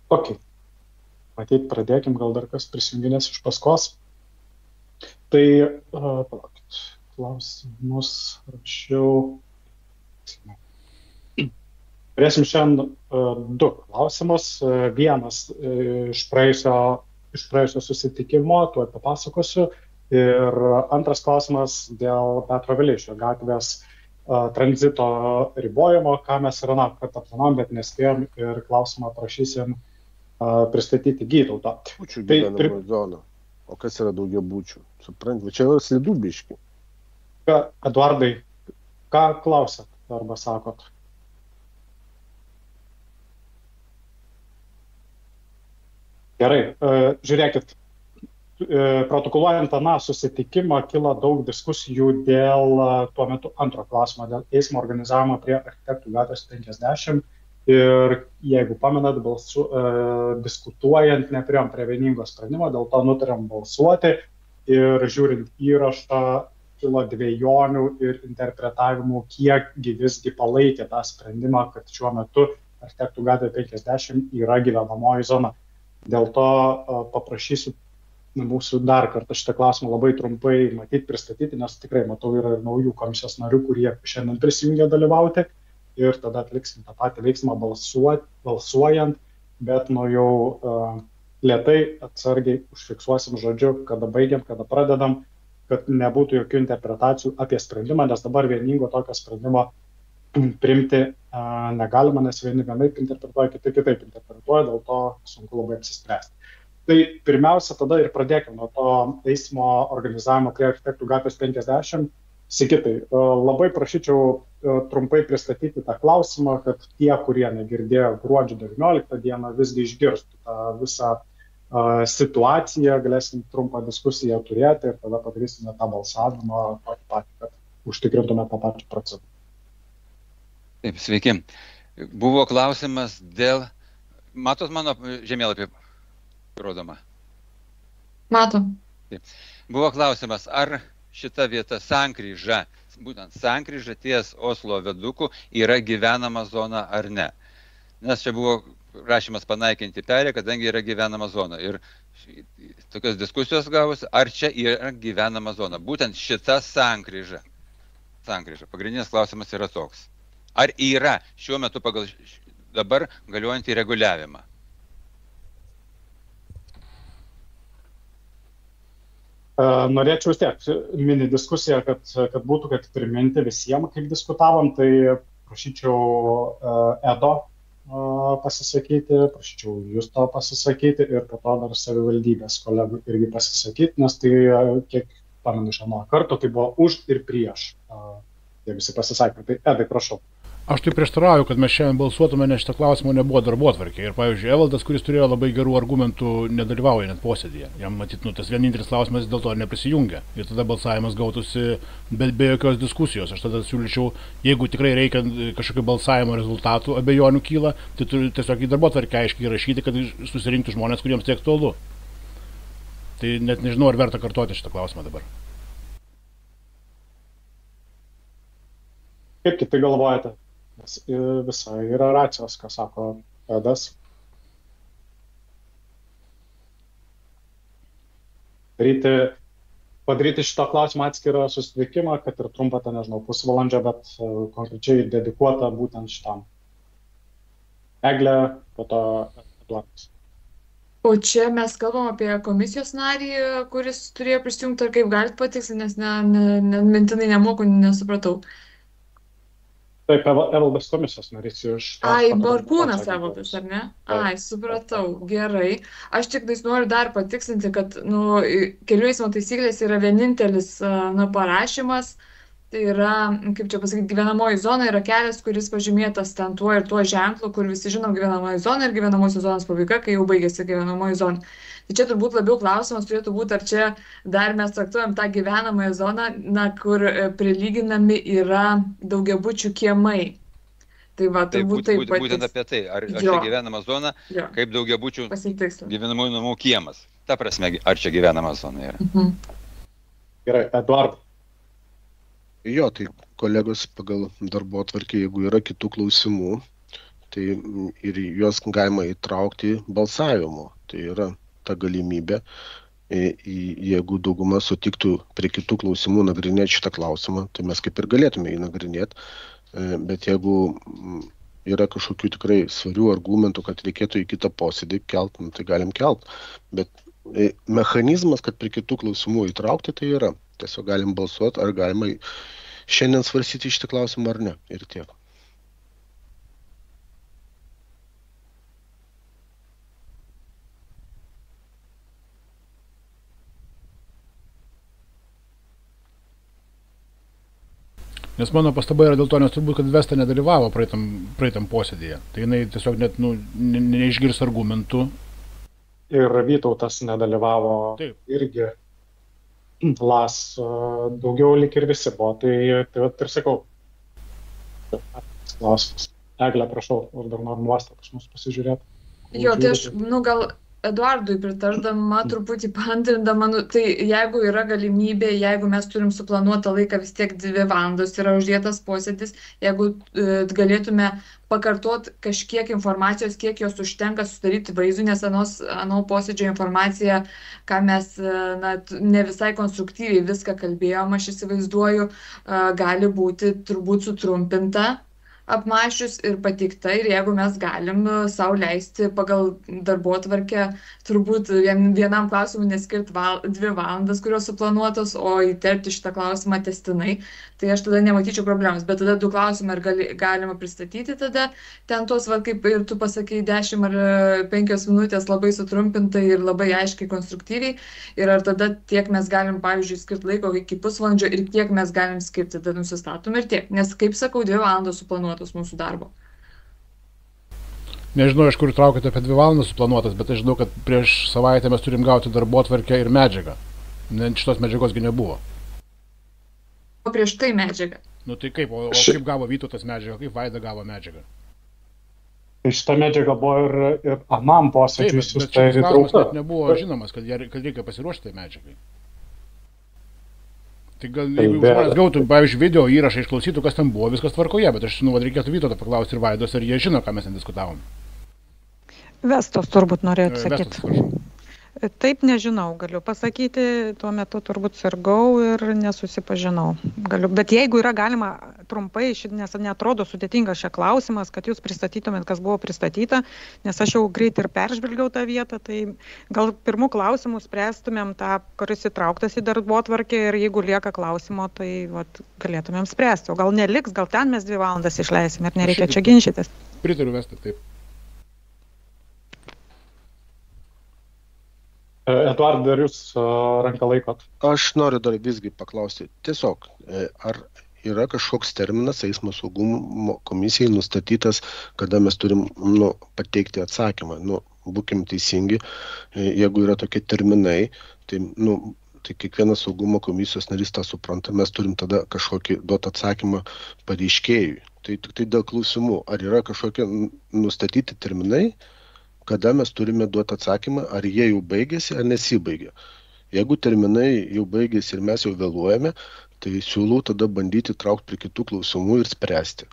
Ok, matyt, pradėkim, gal dar kas prisijunginės iš paskos. Tai, palaukit, klausimus rašiau. Turėsim šiandien du klausimus. Vienas iš praėjusio susitikimo, tuoj papasakosiu. Ir antras klausimas dėl Petro Vileišio gatvės tranzito ribojimo, ką mes ir kartą planom, bet nespėjom ir klausimą prašysim pristatyti Gytautą. Būčių gyvenamą zoną. O kas yra daugiabučių? Suprantate, čia yra slidų biški. Eduardai, ką klausat arba sakot? Gerai, žiūrėkit, protokoluojant aną susitikimą kilo daug diskusijų dėl tuo metu antro klausimo, dėl eismo organizavimo prie Architektų gatvės 50. Ir jeigu pamenat, diskutuojant nepriėjom prie vieningo sprendimo, dėl to nutarėm balsuoti ir žiūrint įrašą kilo dvejonių ir interpretavimų, kiekgi visgi palaikė tą sprendimą, kad šiuo metu Architektų gatvė 50 yra gyvenamoji zona. Dėl to paprašysiu mūsų dar kartą šitą klausimą labai trumpai pristatyti, nes tikrai matau yra ir naujų komisijos narių, kurie šiandien prisijungė dalyvauti. Ir tada atliksim tą patį veiksmą balsuojant, bet jau lėtai, atsargiai užfiksuosim žodžiu, kada baigiam, kada pradedam, kad nebūtų jokių interpretacijų apie sprendimą, nes dabar vieningo tokio sprendimo priimti negalima, nes vieni vienaip interpretuoja, kiti kitaip interpretuoja, dėl to sunku labai apsispręsti. Tai pirmiausia, tada ir pradėkime nuo to eismo organizavimo prie Architektų gatvės 50. Sigitai, labai prašyčiau trumpai pristatyti tą klausimą, kad tie, kurie negirdėjo gruodžio 19 dieną, visgi išgirstų tą visą situaciją, galėsim trumpą diskusiją turėti ir tada padarysime tą balsavimą tokį patį, kad užtikrintume tą patį procedūrą. Taip, sveiki. Buvo klausimas dėl... Matot mano žemėlapį rodoma? Matom. Taip. Buvo klausimas, ar šita vieta sankryža, būtent sankryža ties Oslo viaduku yra gyvenama zona ar ne. Nes čia buvo rašymas panaikinti perėją, kadangi yra gyvenama zona. Ir tokios diskusijos gavosi, ar čia yra gyvenama zona. Būtent šita sankryža. Pagrindinis klausimas yra toks. Ar yra šiuo metu pagal dabar galiojantį reguliavimą? Norėčiau vis tiek mini diskusiją, kad būtų, kad priminti visiems, kaip diskutavom, tai prašyčiau Edo pasisakyti, prašyčiau Justo pasisakyti ir po to dar savivaldybės kolegų irgi pasisakyti, nes tai, kiek pamenu iš ano karto, tai buvo už ir prieš. Tie visi pasisakė. Tai Edai, prašau. Aš tai prieštarauju, kad mes šiandien balsuotume, nes šitą klausimą nebuvo darbotvarkėje. Ir, pavyzdžiui, Evaldas, kuris turėjo labai gerų argumentų, nedalyvauja net posėdėje. Jam matyt, tas vienintelis klausimas dėl to neprisijungia. Ir tada balsavimas gautųsi be jokios diskusijos. Aš tada siūlyčiau, jeigu tikrai reikia kažkokio balsavimo rezultatų, abejonių kyla, tai turi tiesiog į darbotvarkę aiškiai rašyti, kad susirinktų žmonės, kuriems tai aktualu. Tai net nežinau, ar verta kartoti šitą klausimą dabar. Kaip kiti galvojate? Nes visai yra racijos, ką sako Edas. Padaryti šito klausimą atskirą susitikimą, kad ir trumpą, nežinau, pusvalandžio, bet konkrečiai dedikuota būtent šitam. Eglė, po to Eduardas. O čia mes kalbam apie komisijos narį, kuris turėjo prisijungti, ar kaip galit patikslinti, nes mintinai nemoku, nesupratau. Taip, Evaldas komisijos narys iš... Ai, Barkūnas Evaldas, ar ne? Ai, supratau, gerai. Aš tik noriu dar patikslinti, kad kelių eismo taisyklės yra vienintelis parašymas. Tai yra, kaip čia pasakyti, gyvenamoji zona yra kelias, kuris pažymėtas ten tuo ir tuo ženklu, kur visi žinom gyvenamoji zona ir gyvenamosios zonos pabaiga, kai jau baigėsi gyvenamoji zona. Tai čia turbūt labiau klausimas turėtų būti, ar čia dar mes traktuojam tą gyvenamąją zoną, kur prilyginami yra daugiabučių kiemai. Tai va, turbūt taip pat. Būtent apie tai, ar čia gyvenama zona, kaip daugiabučių gyvenamųjų namų kiemas. Ta prasme, ar čia gyvenama zona yra. Gerai, Eduardas. Jo, tai kolegos pagal darbotvarkę, jeigu yra kitų klausimų, tai ir juos galima įtraukti balsavimo. Tai yra ta galimybė, jeigu dauguma sutiktų prie kitų klausimų nagrinėti šitą klausimą, tai mes kaip ir galėtume jį nagrinėti, bet jeigu yra kažkokių tikrai svarių argumentų, kad reikėtų į kitą posėdį kelt, tai galim kelt, bet mechanizmas, kad prie kitų klausimų įtraukti, tai yra. Tiesiog galim balsuoti, ar galima šiandien svarstyti šitą klausimą ar ne. Ir tiek. Nes mano pastaba yra dėl to, nes turbūt, kad Vesta nedalyvavo praeitam posėdėje. Tai jinai tiesiog net neišgirs argumentų. Ir Vytautas nedalyvavo. Taip. Irgi. Las daugiau lik ir visi buvo. Tai vat ir sakau. Klausimas. Eglė, prašau, aš dar noriu nuostatas mūsų pasižiūrėti. Jo, tai aš, gal Eduardui pritardama, truputį paantrindama, tai jeigu yra galimybė, jeigu mes turim suplanuotą laiką, vis tiek 2 valandos yra uždėtas posėdis, jeigu galėtume pakartot kažkiek informacijos, kiek jos užtenka sudaryti vaizdų, nes ano posėdžio informacija, ką mes ne visai konstruktyviai viską kalbėjom, aš įsivaizduoju, gali būti turbūt sutrumpinta, apmąsčius ir pateikta, ir jeigu mes galim sau leisti pagal darbotvarkę turbūt vienam klausimui neskirti 2 valandas, kurios suplanuotos, o įterpti šitą klausimą testinai, tai aš tada nematyčiau problemos, bet tada 2 klausimai galima pristatyti tada ten tos, kaip ir tu pasakei, 10 ar 5 minutės labai sutrumpintai ir labai aiškiai konstruktyviai, ir ar tada tiek mes galim, pavyzdžiui, skirti laiko iki pusvalandžio ir kiek mes galim skirti, tada nusistatom ir tiek, nes, kaip sakau, 2 valandos suplanuotos mūsų darbo. Nežinau, iš kur traukite apie 2 valandas suplanuotas, bet aš žinau, kad prieš savaitę mes turim gauti darbotvarkę ir medžiagą. Šitos medžiagosgi nebuvo. O prieš tai medžiaga. Nu tai kaip, o kaip gavo Vytautas medžiagą, kaip Vaida gavo medžiagą? Šitą medžiagą buvo ir anam posėdžiui susitarta ir įtraukta. Net nebuvo žinomas, kad reikia pasiruošti medžiagai. Tai gal, jeigu žmonės gautų, pavyzdžiui, video įrašą išklausytų, kas ten buvo, viskas tvarkoje, bet aš reikėtų Vytautą paklausti ir Vaidos, ar jie žino, ką mes ten diskutavom. Vestos turbūt norėjau sakyti. Taip, nežinau, galiu pasakyti, tuo metu turbūt sirgau ir nesusipažinau. Bet jeigu yra galima trumpai, nes neatrodo sudėtingas šia klausimas, kad jūs pristatytumėt, kas buvo pristatyta, nes aš jau greit ir peržvelgiau tą vietą, tai gal pirmų klausimų spręstumėm tą, kuris įtrauktas į darbotvarkę, ir jeigu lieka klausimo, tai galėtumėm spręsti. O gal neliks, gal ten mes 2 valandas išleisim ir nereikia čia ginčytis. Pritariu Vestai, taip. Eduardai, ar jūs ranką laikot? Aš noriu dar visgi paklausti. Tiesiog, ar yra kažkoks terminas eismo saugumo komisijai nustatytas, kada mes turim pateikti atsakymą? Būkim teisingi, jeigu yra tokie terminai, tai kiekvienas saugumo komisijos narys tą supranta, mes turim tada kažkokį duoti atsakymą pareiškėjui. Tai tik tai dėl klausimų, ar yra kažkokie nustatyti terminai, kada mes turime duoti atsakymą, ar jie jau baigėsi, ar nesibaigė. Jeigu terminai jau baigėsi ir mes jau vėluojame, tai siūlau tada bandyti traukti prie kitų klausimų ir spręsti.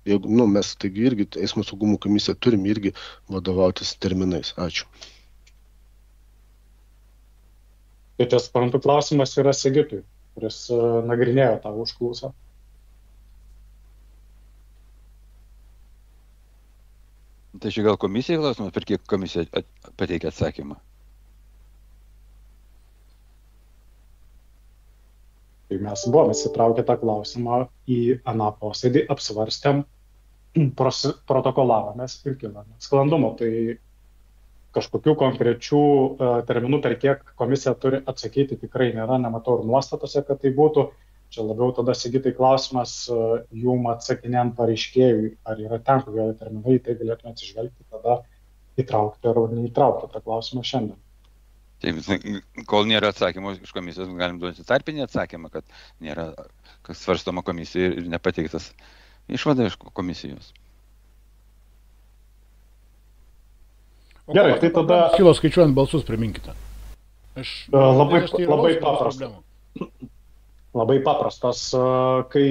Jeigu, mes taigi irgi, eismo saugumo komisija, turim irgi vadovautis terminais. Ačiū. Tai čia suprantu, klausimas yra Sigitui, kuris nagrinėjo tą užklausą. Tai čia gal komisijai klausimas, per kiek komisija pateikia atsakymą? Tai mes buvome įsitraukę tą klausimą į aną posėdį, apsvarstėm, protokolavomės ir kilome sklandumo. Tai kažkokių konkrečių terminų, per kiek komisija turi atsakyti, tikrai nėra, nematau ir nuostatose, kad tai būtų. Čia labiau tada, Sigitai, klausimas jum atsakinėjant pareiškėjui, ar yra ten kokie terminai, tai galėtume atsižvelgti, tada įtraukti ar neįtraukti tą klausimą šiandien. Taip, kol nėra atsakymo iš komisijos, galim duoti tarpinį atsakymą, kad nėra svarstoma komisija ir nepateiktas išvada iš komisijos. Gerai, tai tada... Kilo skaičiuojant balsus, priminkite. Labai paprasta. Labai paprastas, kai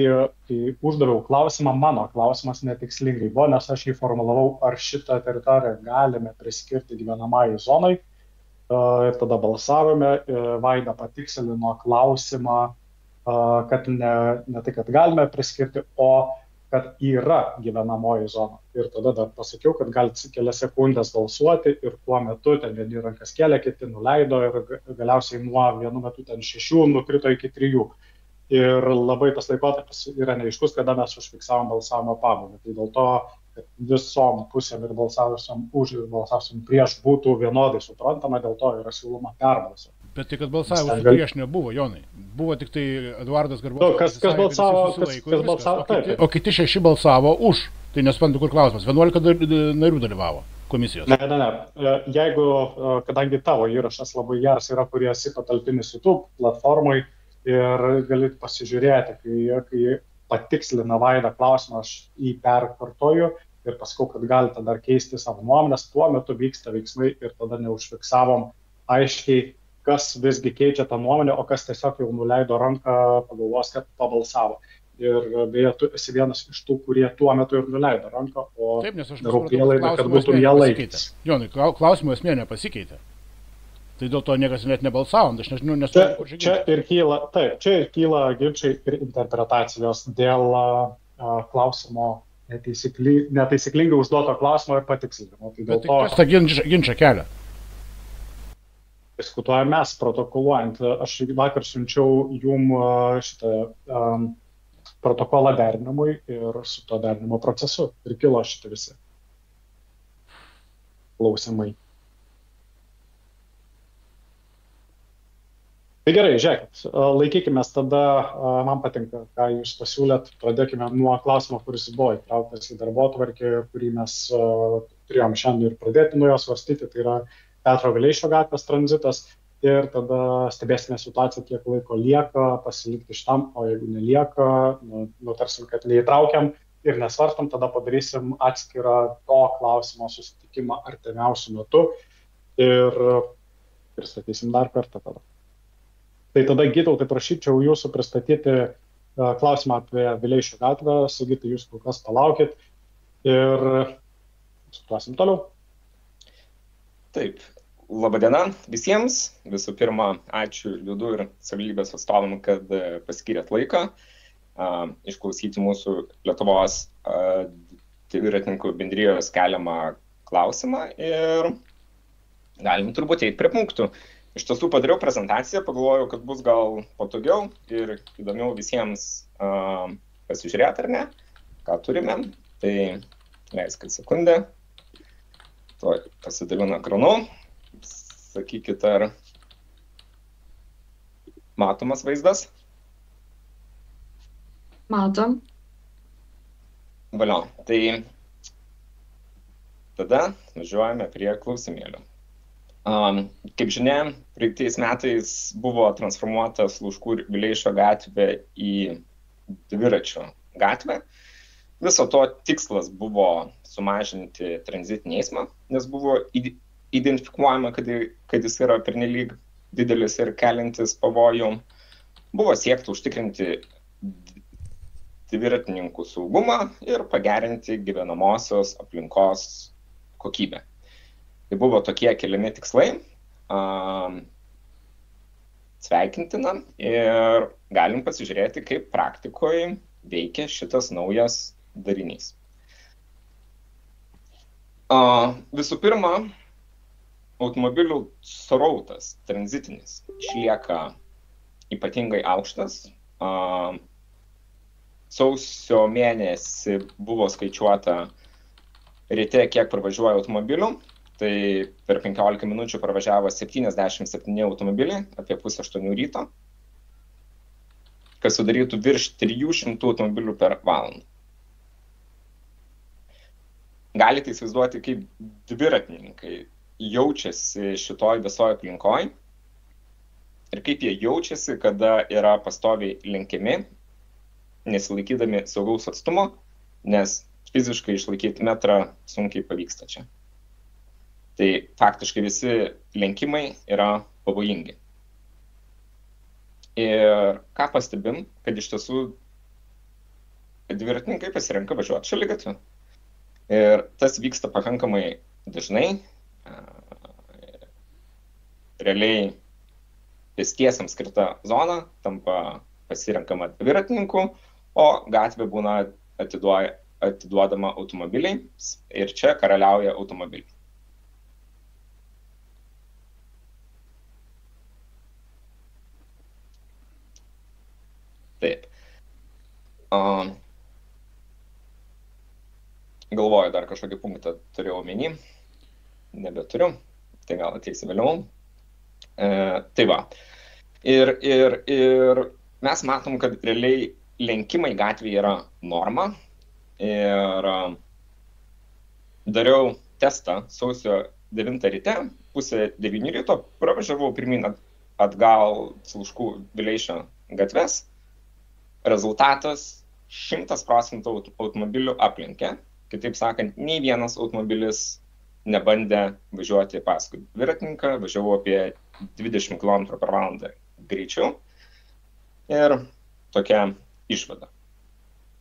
uždaviau klausimą, mano klausimas netikslingai buvo, nes aš jį formulavau, ar šitą teritoriją galime priskirti gyvenamajai zonai. Ir tada balsavome, Vaida patikslino klausimą, kad ne tai, kad galime priskirti, o kad yra gyvenamoji zona. Ir tada dar pasakiau, kad galite kelias sekundės balsuoti ir tuo metu ten vieni rankas kėlė, kiti nuleido ir galiausiai nuo vienu metu ten 6 nukrito iki 3. Ir labai tas laikotarpis yra neaiškus, kada mes užfiksavom balsavimo pabaigą. Tai dėl to, kad visom pusėm ir balsavusiam už ir balsavusiam prieš būtų vienodai suprantama, dėl to yra siūloma perbalsuoti. Bet tai, kad balsavusių prieš nebuvo, Jonai. Buvo tik tai Eduardas Garbauskas. Kas balsavo, taip. O kiti 6 balsavo už. Tai nesuprantu, kur klausimas. 11 narių dalyvavo komisijos. Ne. Jeigu, kadangi tavo įrašas labai geras yra, kurie esi patalpinis YouTube platformai ir galite pasižiūrėti, kai patikslina Vaida klausimą, aš jį perkartoju ir pasakau, kad galite dar keisti savo nuomonės, tuo metu vyksta veiksmai ir tada neužfiksavom aiškiai, kas visgi keičia tą nuomonę, o kas tiesiog jau nuleido ranką, pagalvos, kad pabalsavo. Ir beje, tu esi vienas iš tų, kurie tuo metu ir nuleido ranką, o darau prielaidą, kad būtum ją laikytis. Jonai, klausimo esmė nepasikeitė. Tai dėl to niekas net nebalsavo, aš nežinau, kur čia ir kyla ginčiai ir interpretacijos dėl klausimo netaisyklingai užduoto klausimo ir patikslinimo. Bet kas tą ginčą kelia? Diskutuojame mes protokoluojant. Aš vakar siunčiau jum šitą protokolą derinimui ir su to derinimo procesu. Ir kilo šitie visi klausimai. Tai gerai, žiūrėkit, laikykime tada, man patinka, ką jūs pasiūlėt, pradėkime nuo klausimo, kuris buvo įtrauktas į darbotvarkę, kurį mes turėjom šiandien ir pradėti nuo jo svarstyti, tai yra Petro Vileišio gatvės tranzitas ir tada stebėsime situaciją, kiek laiko lieka, pasilikti šitam, o jeigu nelieka, nutarsim, kad neįtraukiam ir nesvarstam, tada padarysim atskirą to klausimo susitikimą artimiausiu metu ir pristatysim dar kartą tada. Tai tada, Gytautai, prašyčiau jūsų pristatyti klausimą apie Vileišio gatvę. Sigitai, jūs kol kas palaukit ir diskutuosim toliau. Taip, laba diena visiems. Visų pirma, ačiū Liudu ir savivaldybės atstovam, kad paskyrėt laiką išklausyti mūsų Lietuvos dviratininkų bendrijos keliamą klausimą ir galim turbūt eiti prie punktų. Iš tiesų padariau prezentaciją, pagalvojau, kad bus gal patogiau ir įdomiau visiems pasižiūrėti, ar ne, ką turime. Tai leiskit sekundę. Tuoj pasidalinu ekranu. Sakykit, ar matomas vaizdas? Matom. Valio. Tai tada važiuojame prie klausimėlių. Kaip žinia, praeitais metais buvo transformuotas Lūškų ir Vileišio gatvė į dviračių gatvę. Viso to tikslas buvo sumažinti tranzitinį eismą, nes buvo identifikuojama, kad jis yra pernelyg didelis ir keliantis pavojų. Buvo siekta užtikrinti dviratininkų saugumą ir pagerinti gyvenamosios aplinkos kokybę. Tai buvo tokie keliami tikslai, sveikintina ir galim pasižiūrėti, kaip praktikoje veikia šitas naujas darinys. Visų pirma, automobilių srautas tranzitinis išlieka ypatingai aukštas. Sausio mėnesį buvo skaičiuota ryte, kiek pravažiuoja automobilių. Tai per 15 minučių pravažiavo 77 automobiliai, apie 7:30 ryto, kas sudarytų virš 300 automobilių per valandą. Galite įsivaizduoti, kaip dviratininkai jaučiasi šitoj visoje aplinkoje ir kaip jie jaučiasi, kada yra pastoviai lenkiami, nesilaikydami saugaus atstumo, nes fiziškai išlaikyti metrą sunkiai pavyksta čia. Tai faktiškai visi lenkimai yra pavojingi. Ir ką pastebim, kad iš tiesų dviratininkai pasirenka važiuoti šaligatviu. Ir tas vyksta pakankamai dažnai. Realiai pėstiesiams skirta zona tampa pasirenkama dviratininkų, o gatvė būna atiduodama automobiliais ir čia karaliauja automobiliai. Taip. Galvoju, dar kažkokį punktą turėjau omeny. Nebeturiu. Tai gal ateisi vėliau. Tai va. Ir mes matom, kad realiai lenkimai gatvėje yra norma. Ir dariau testą sausio 9 ryte, pusę 9 ryto, pravažiavau pirmin atgal Sluškų Vileišio gatves. Rezultatas 100% automobilių aplenkė. Kitaip sakant, nei vienas automobilis nebandė važiuoti paskui dviratininką, važiavau apie 20 km/h greičiau. Ir tokia išvada.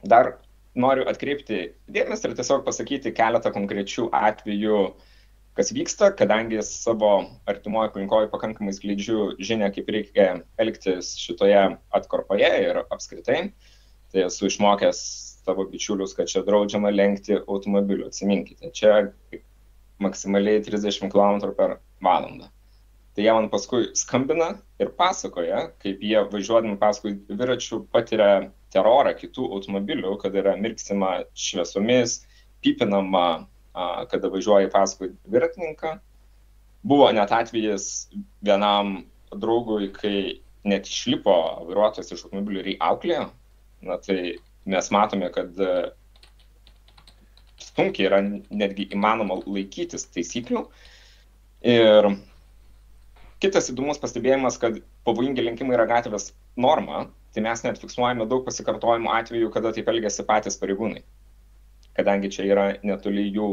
Dar noriu atkreipti dėmesį ir tiesiog pasakyti keletą konkrečių atvejų, kas vyksta, kadangi savo artimoje aplinkoje pakankamai skleidžiu žinią, kaip reikia elgtis šitoje atkarpoje ir apskritai. Tai esu išmokęs savo bičiulius, kad čia draudžiama lenkti automobilių. Atsiminkite, čia maksimaliai 30 km/h. Tai jie man paskui skambina ir pasakoja, kaip jie važiuodami paskui dviračių patiria terorą kitų automobilių, kad yra mirksima šviesomis, pipinama, kada važiuoja paskui dviratininką. Buvo net atvejis vienam draugui, kai net išlipo vairuotojas iš automobilių ir jį auklėjo. Na tai mes matome, kad sunkiai yra netgi įmanoma laikytis taisyklių. Ir kitas įdomus pastebėjimas, kad pavojingi lenkimai yra gatvės norma, tai mes net fiksuojame daug pasikartojimų atvejų, kada taip elgiasi patys pareigūnai. Kadangi čia yra netoli jų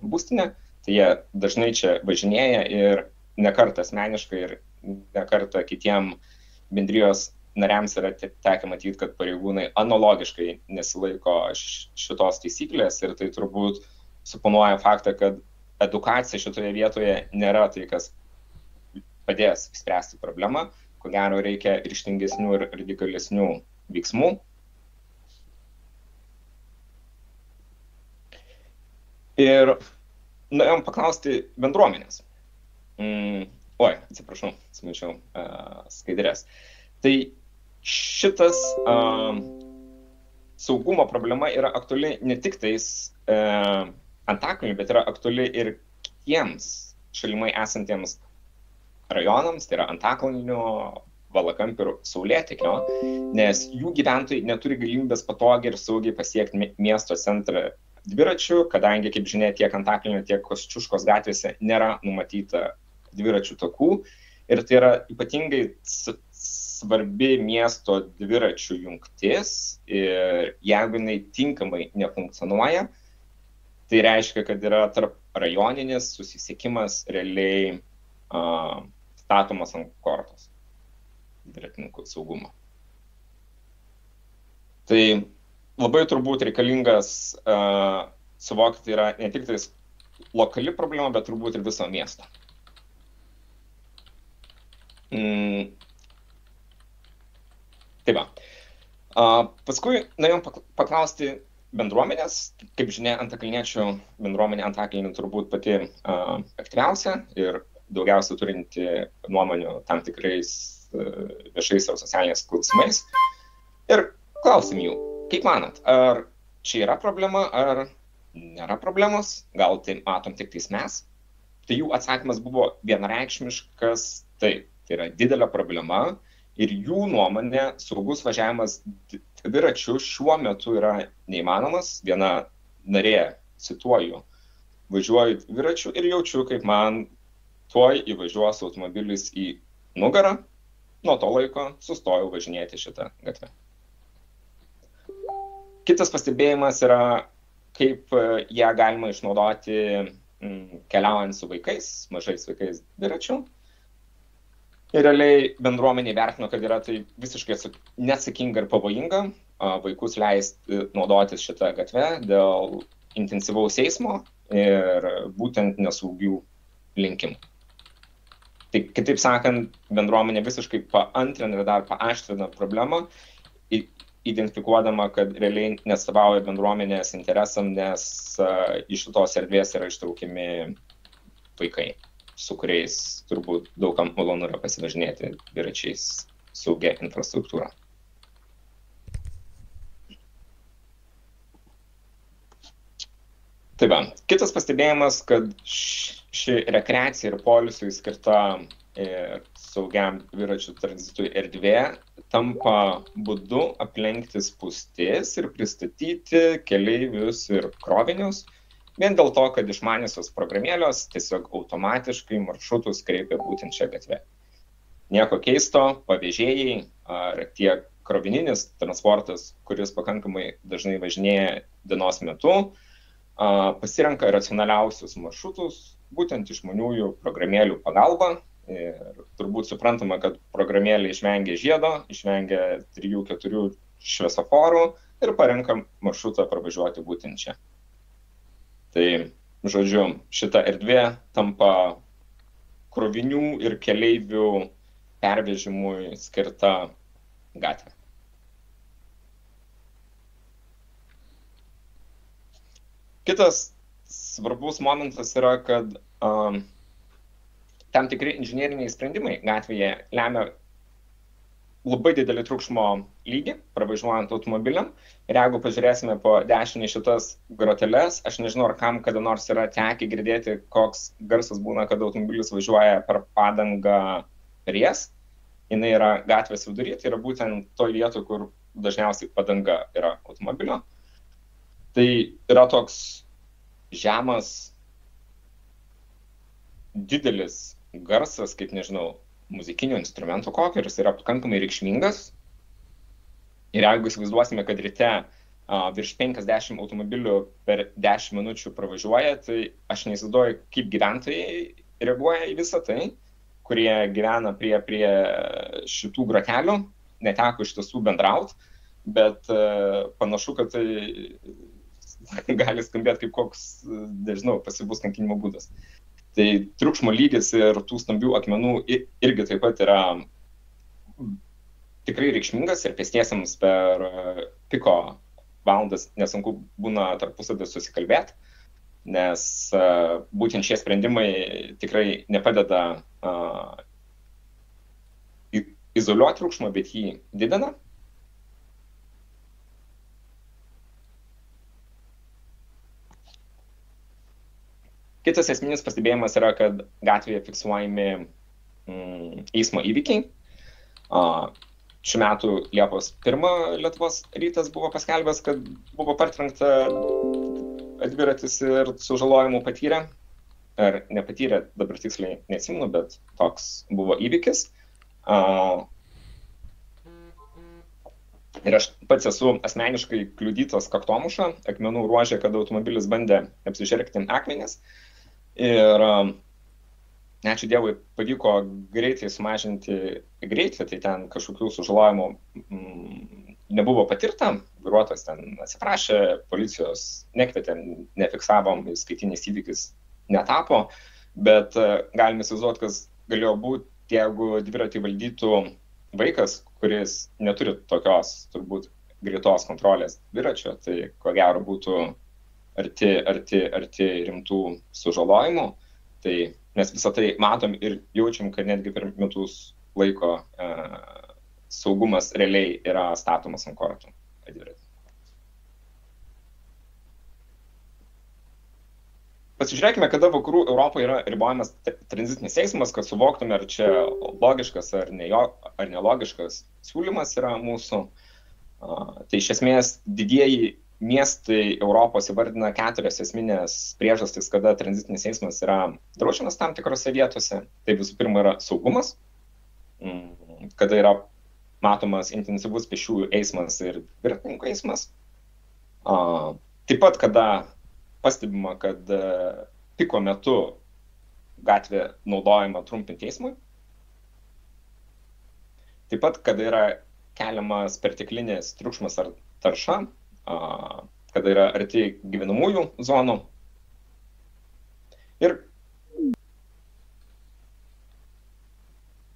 būstinė, tai jie dažnai čia važinėja ir nekartą asmeniškai ir nekartą kitiem bendrijos nariams yra tekę matyti, kad pareigūnai analogiškai nesilaiko šitos taisyklės ir tai turbūt suponuoja faktą, kad edukacija šitoje vietoje nėra tai, kas padės spręsti problemą. Ko gero reikia ryžtingesnių ir radikalesnių veiksmų. Ir norėjom paklausti bendruomenės. Atsiprašau, atsimačiau skaidrės. Tai šitas saugumo problema yra aktuali ne tik tais Antakalniui, bet yra aktuali ir kitiems šalimai esantiems rajonams, tai yra Antakalnio, Valakampių ir Saulėtekio, nes jų gyventojai neturi galimybės patogiai ir saugiai pasiekti miesto centrą dviračių, kadangi, kaip žinia, tiek Antakalnio, tiek Kosciuškos gatvėse nėra numatyta dviračių takų. Ir tai yra ypatingai svarbi miesto dviračių jungtis. Ir jeigu jinai tinkamai nefunkcionuoja, tai reiškia, kad yra tarp rajoninis susisiekimas realiai statomas ant kortos dviratininkų saugumo. Tai labai turbūt reikalingas suvokti, tai yra ne tik tais lokali problema, bet turbūt ir viso miesto. Tai va. Paskui norėjom paklausti bendruomenės. Kaip žinia, antakalniečių bendruomenė Antakalny turbūt pati aktyviausia ir daugiausia turinti nuomonių tam tikrais viešais ir socialiniais klausimais. Ir klausim jų, kaip manot, ar čia yra problema, ar nėra problemos, gal tai matom tik tais mes? Tai jų atsakymas buvo vienareikšmiškas, taip, tai yra didelė problema ir jų nuomonė saugus važiavimas dviračiu šiuo metu yra neįmanomas. Viena narė, cituoju, važiuoju dviračiu ir jaučiu, kaip man tuoj įvažiuos automobilis į nugarą, nuo to laiko sustojau važinėti šitą gatvę. Kitas pastebėjimas yra, kaip ją galima išnaudoti keliaujant su vaikais, mažais vaikais dviračiu. Ir realiai bendruomenė vertino, kad yra tai visiškai neatsakinga ir pavojinga vaikus leisti naudotis šitą gatvę dėl intensyvaus eismo ir būtent nesaugių linkimų. Tai kitaip sakant, bendruomenė visiškai paantrina ir dar paaštrina problemą, identifikuodama, kad realiai neatstovauja bendruomenės interesam, nes iš šitos erdvės yra ištraukiami vaikai, su kuriais turbūt daugam malonu yra pasivažinėti dviračiais saugia infrastruktūra. Tai va, kitas pastebėjimas, kad ši rekreacija ir poilsiui skirta saugiam dviračių tranzitui erdvė tampa būdu aplenkti spūstis ir pristatyti keleivius ir krovinius, vien dėl to, kad išmaniosios programėlės tiesiog automatiškai maršrutus kreipia būtent šią gatvę. Nieko keisto, pavėžėjai ar tiek krovininis transportas, kuris pakankamai dažnai važinėja dienos metu, pasirenka racionaliausius maršrutus, būtent išmaniųjų programėlių pagalba. Ir turbūt suprantama, kad programėlė išvengia žiedo, išvengia 3-4 šviesoforų ir parenka maršrutą pravažiuoti būtent čia. Tai, žodžiu, šita erdvė tampa krovinių ir keleivių pervežimui skirta gatvė. Kitas svarbus momentas yra, kad tam tikri inžinieriniai sprendimai gatvėje lemia labai didelį triukšmo lygį, pravažiuojant automobiliam. Ir jeigu pažiūrėsime po dešinį šitas groteles, aš nežinau, ar kam kada nors yra tekę girdėti, koks garsas būna, kad automobilis važiuoja per padangą ries. Jis yra gatvės vidury, tai yra būtent toj vietoj, kur dažniausiai padanga yra automobilio. Tai yra toks žemas, didelis garsas, kaip nežinau, muzikinio instrumento kokio, ir jis yra pakankamai reikšmingas. Ir jeigu įsivaizduosime, kad ryte virš 50 automobilių per 10 minučių pravažiuoja, tai aš neįsivaizduoju, kaip gyventojai reaguoja į visą tai, kurie gyvena prie šitų grotelių, neteko iš tiesų bendrauti, bet panašu, kad tai gali skambėti kaip koks, nežinau, pasyvus kankinimo būdas. Tai triukšmo lygis ir tų stambių akmenų irgi taip pat yra tikrai reikšmingas ir pėstiesiems per piko valandas nesunku būna tarpusavy susikalbėti, nes būtent šie sprendimai tikrai nepadeda izoliuoti triukšmą, bet jį didina. Kitas esminis pastebėjimas yra, kad gatvėje fiksuojami eismo įvykiai. Šių metų Liepos 1 Lietuvos rytas buvo paskelbęs, kad buvo partrenkta dviratis ir sužalojimų patyrė. Ar nepatyrė, dabar tiksliai neatsimenu, bet toks buvo įvykis. Ir aš pats esu asmeniškai kliudytas kaktomuša, akmenų ruožė, kad automobilis bandė apsižergti akmenis. Ir ačiū Dievui, pavyko greitai sumažinti greitį, tai ten kažkokių sužalojimų nebuvo patirta, vairuotojas ten atsiprašė, policijos nekvietė, nefiksavom, skaitinis įvykis netapo, bet galime įsivaizduoti, kas galėjo būti, jeigu dviratį valdytų vaikas, kuris neturi tokios turbūt greitos kontrolės dviračio, tai ko gero būtų arti rimtų sužalojimų. Tai mes visą tai matom ir jaučiam, kad netgi per metus laiko saugumas realiai yra statomas ant kortų. Pasižiūrėkime, kada vakarų Europoje yra ribojamas tranzitinis eismas, kad suvoktume, ar čia logiškas ar nelogiškas siūlymas yra mūsų. Tai iš esmės didieji miestai Europos įvardina 4 esminės priežastis, kada tranzitinis eismas yra draudžiamas tam tikrose vietose. Tai visų pirma yra saugumas, kada yra matomas intensyvus pėsčiųjų eismas ir dviratininkų eismas. Taip pat, kada pastebima, kad piko metu gatvė naudojama trumpinti eismui. Taip pat, kada yra keliamas perteklinis triukšmas ar tarša, kada yra arti gyvenamųjų zonų. Ir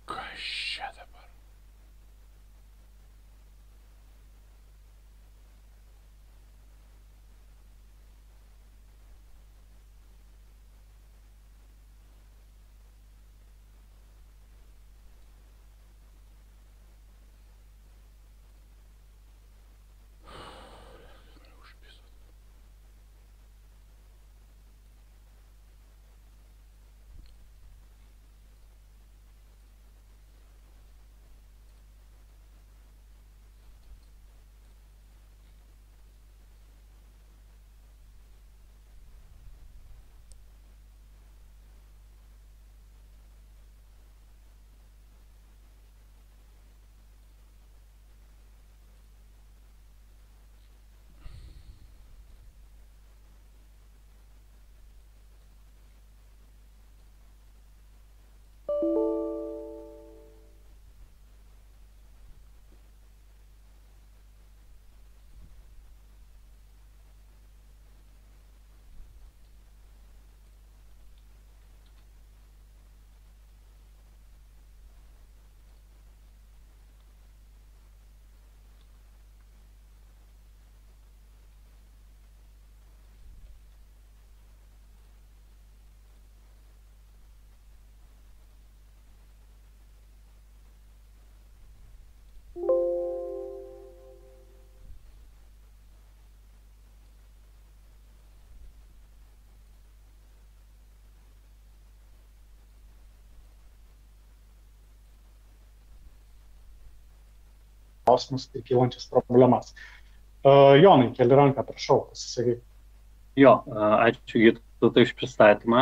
Kas čia dabar? Klausimus ir kylančias problemas. Jonai, keli ranką, prašau, pasisakyk. Jo, ačiū Gytautai už pristatymą.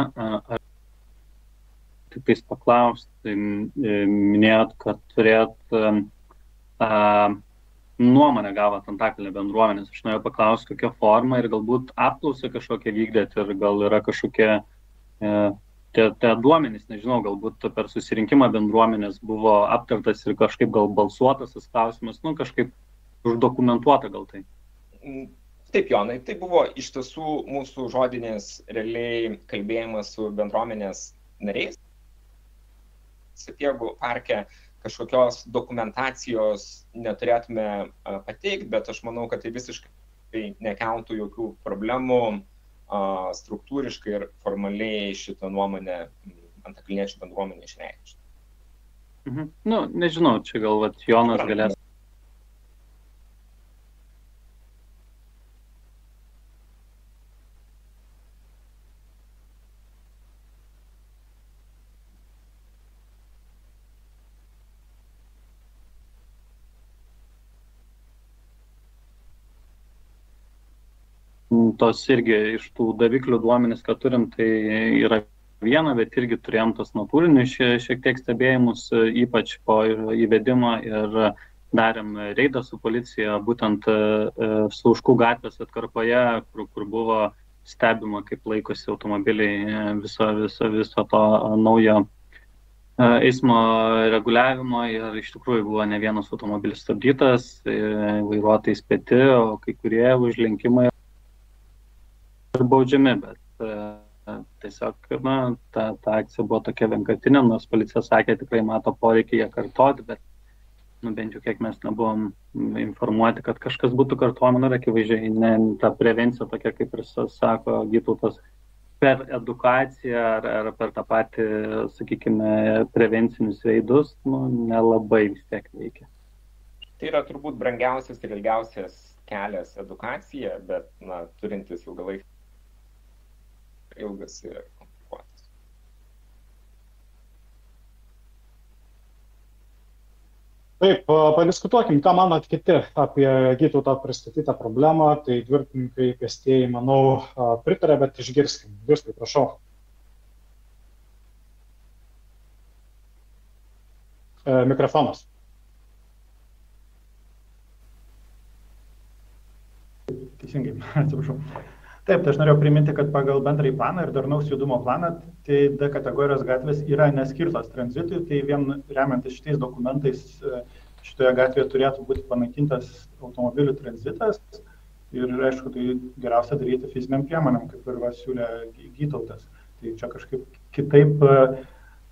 Tik tais paklausti, minėjot, kad turėt nuomonę gavot Antakalnio bendruomenės. Aš norėjau paklausti, kokią formą ir galbūt apklausą kažkokią vykdėt ir gal yra kažkokie tie duomenys, nežinau, galbūt per susirinkimą bendruomenės buvo aptartas ir kažkaip gal balsuotas tas klausimas, kažkaip uždokumentuota gal tai. Taip, Jonai, tai buvo iš tiesų mūsų žodinės realiai kalbėjimas su bendruomenės nariais. Sapiegų parke kažkokios dokumentacijos neturėtume pateikti, bet aš manau, kad tai visiškai nekeltų jokių problemų struktūriškai ir formaliai šitą nuomonę antakalniečių bendruomenė išreikšti. Nežinau, čia gal Jonas galės. Tos irgi iš tų daviklių duomenis, kad turim, tai yra viena, bet irgi turėjom tos natūrinius šiek tiek stebėjimus, ypač po įvedimo ir darėm reidą su policija, būtent Sauškų gatvės atkarpoje, kur buvo stebima, kaip laikosi automobiliai viso to naujo eismo reguliavimo ir iš tikrųjų buvo ne vienas automobilis stabdytas, vairuotojai įspėti, o kai kurie užlenkimai ir baudžiami, bet tiesiog ta akcija buvo tokia vienkartinė, nors policija sakė, tikrai mato poreikį ją kartoti, bet bent jau kiek mes nebuvom informuoti, kad kažkas būtų kartuojama, ir akivaizdžiai ta prevencija tokia, kaip ir sako Gytautas, per edukaciją ar per tą patį, sakykime, prevencinius reidus, nelabai vis tiek veikia. Tai yra turbūt brangiausias ir ilgiausias kelias edukacija, bet turintis ilgas ir komplikuotas. Taip, padiskutuokim, ką manot kiti apie Gytauto pristatytą problemą, tai dviratininkai, pėstieji, manau, pritarė, bet išgirskim. Justai, prašau. Mikrofonas. Teisingai, atsiprašau. Taip, tai aš norėjau priminti, kad pagal bendrąjį planą ir darnaus judumo planą, tai D kategorijos gatvės yra neskirtos tranzitui, tai vien remiantis šitais dokumentais šitoje gatvėje turėtų būti panaikintas automobilių tranzitas ir, aišku, tai geriausia daryti fiziniam priemonėm, kaip ir siūlė Gytautas. Tai čia kažkaip kitaip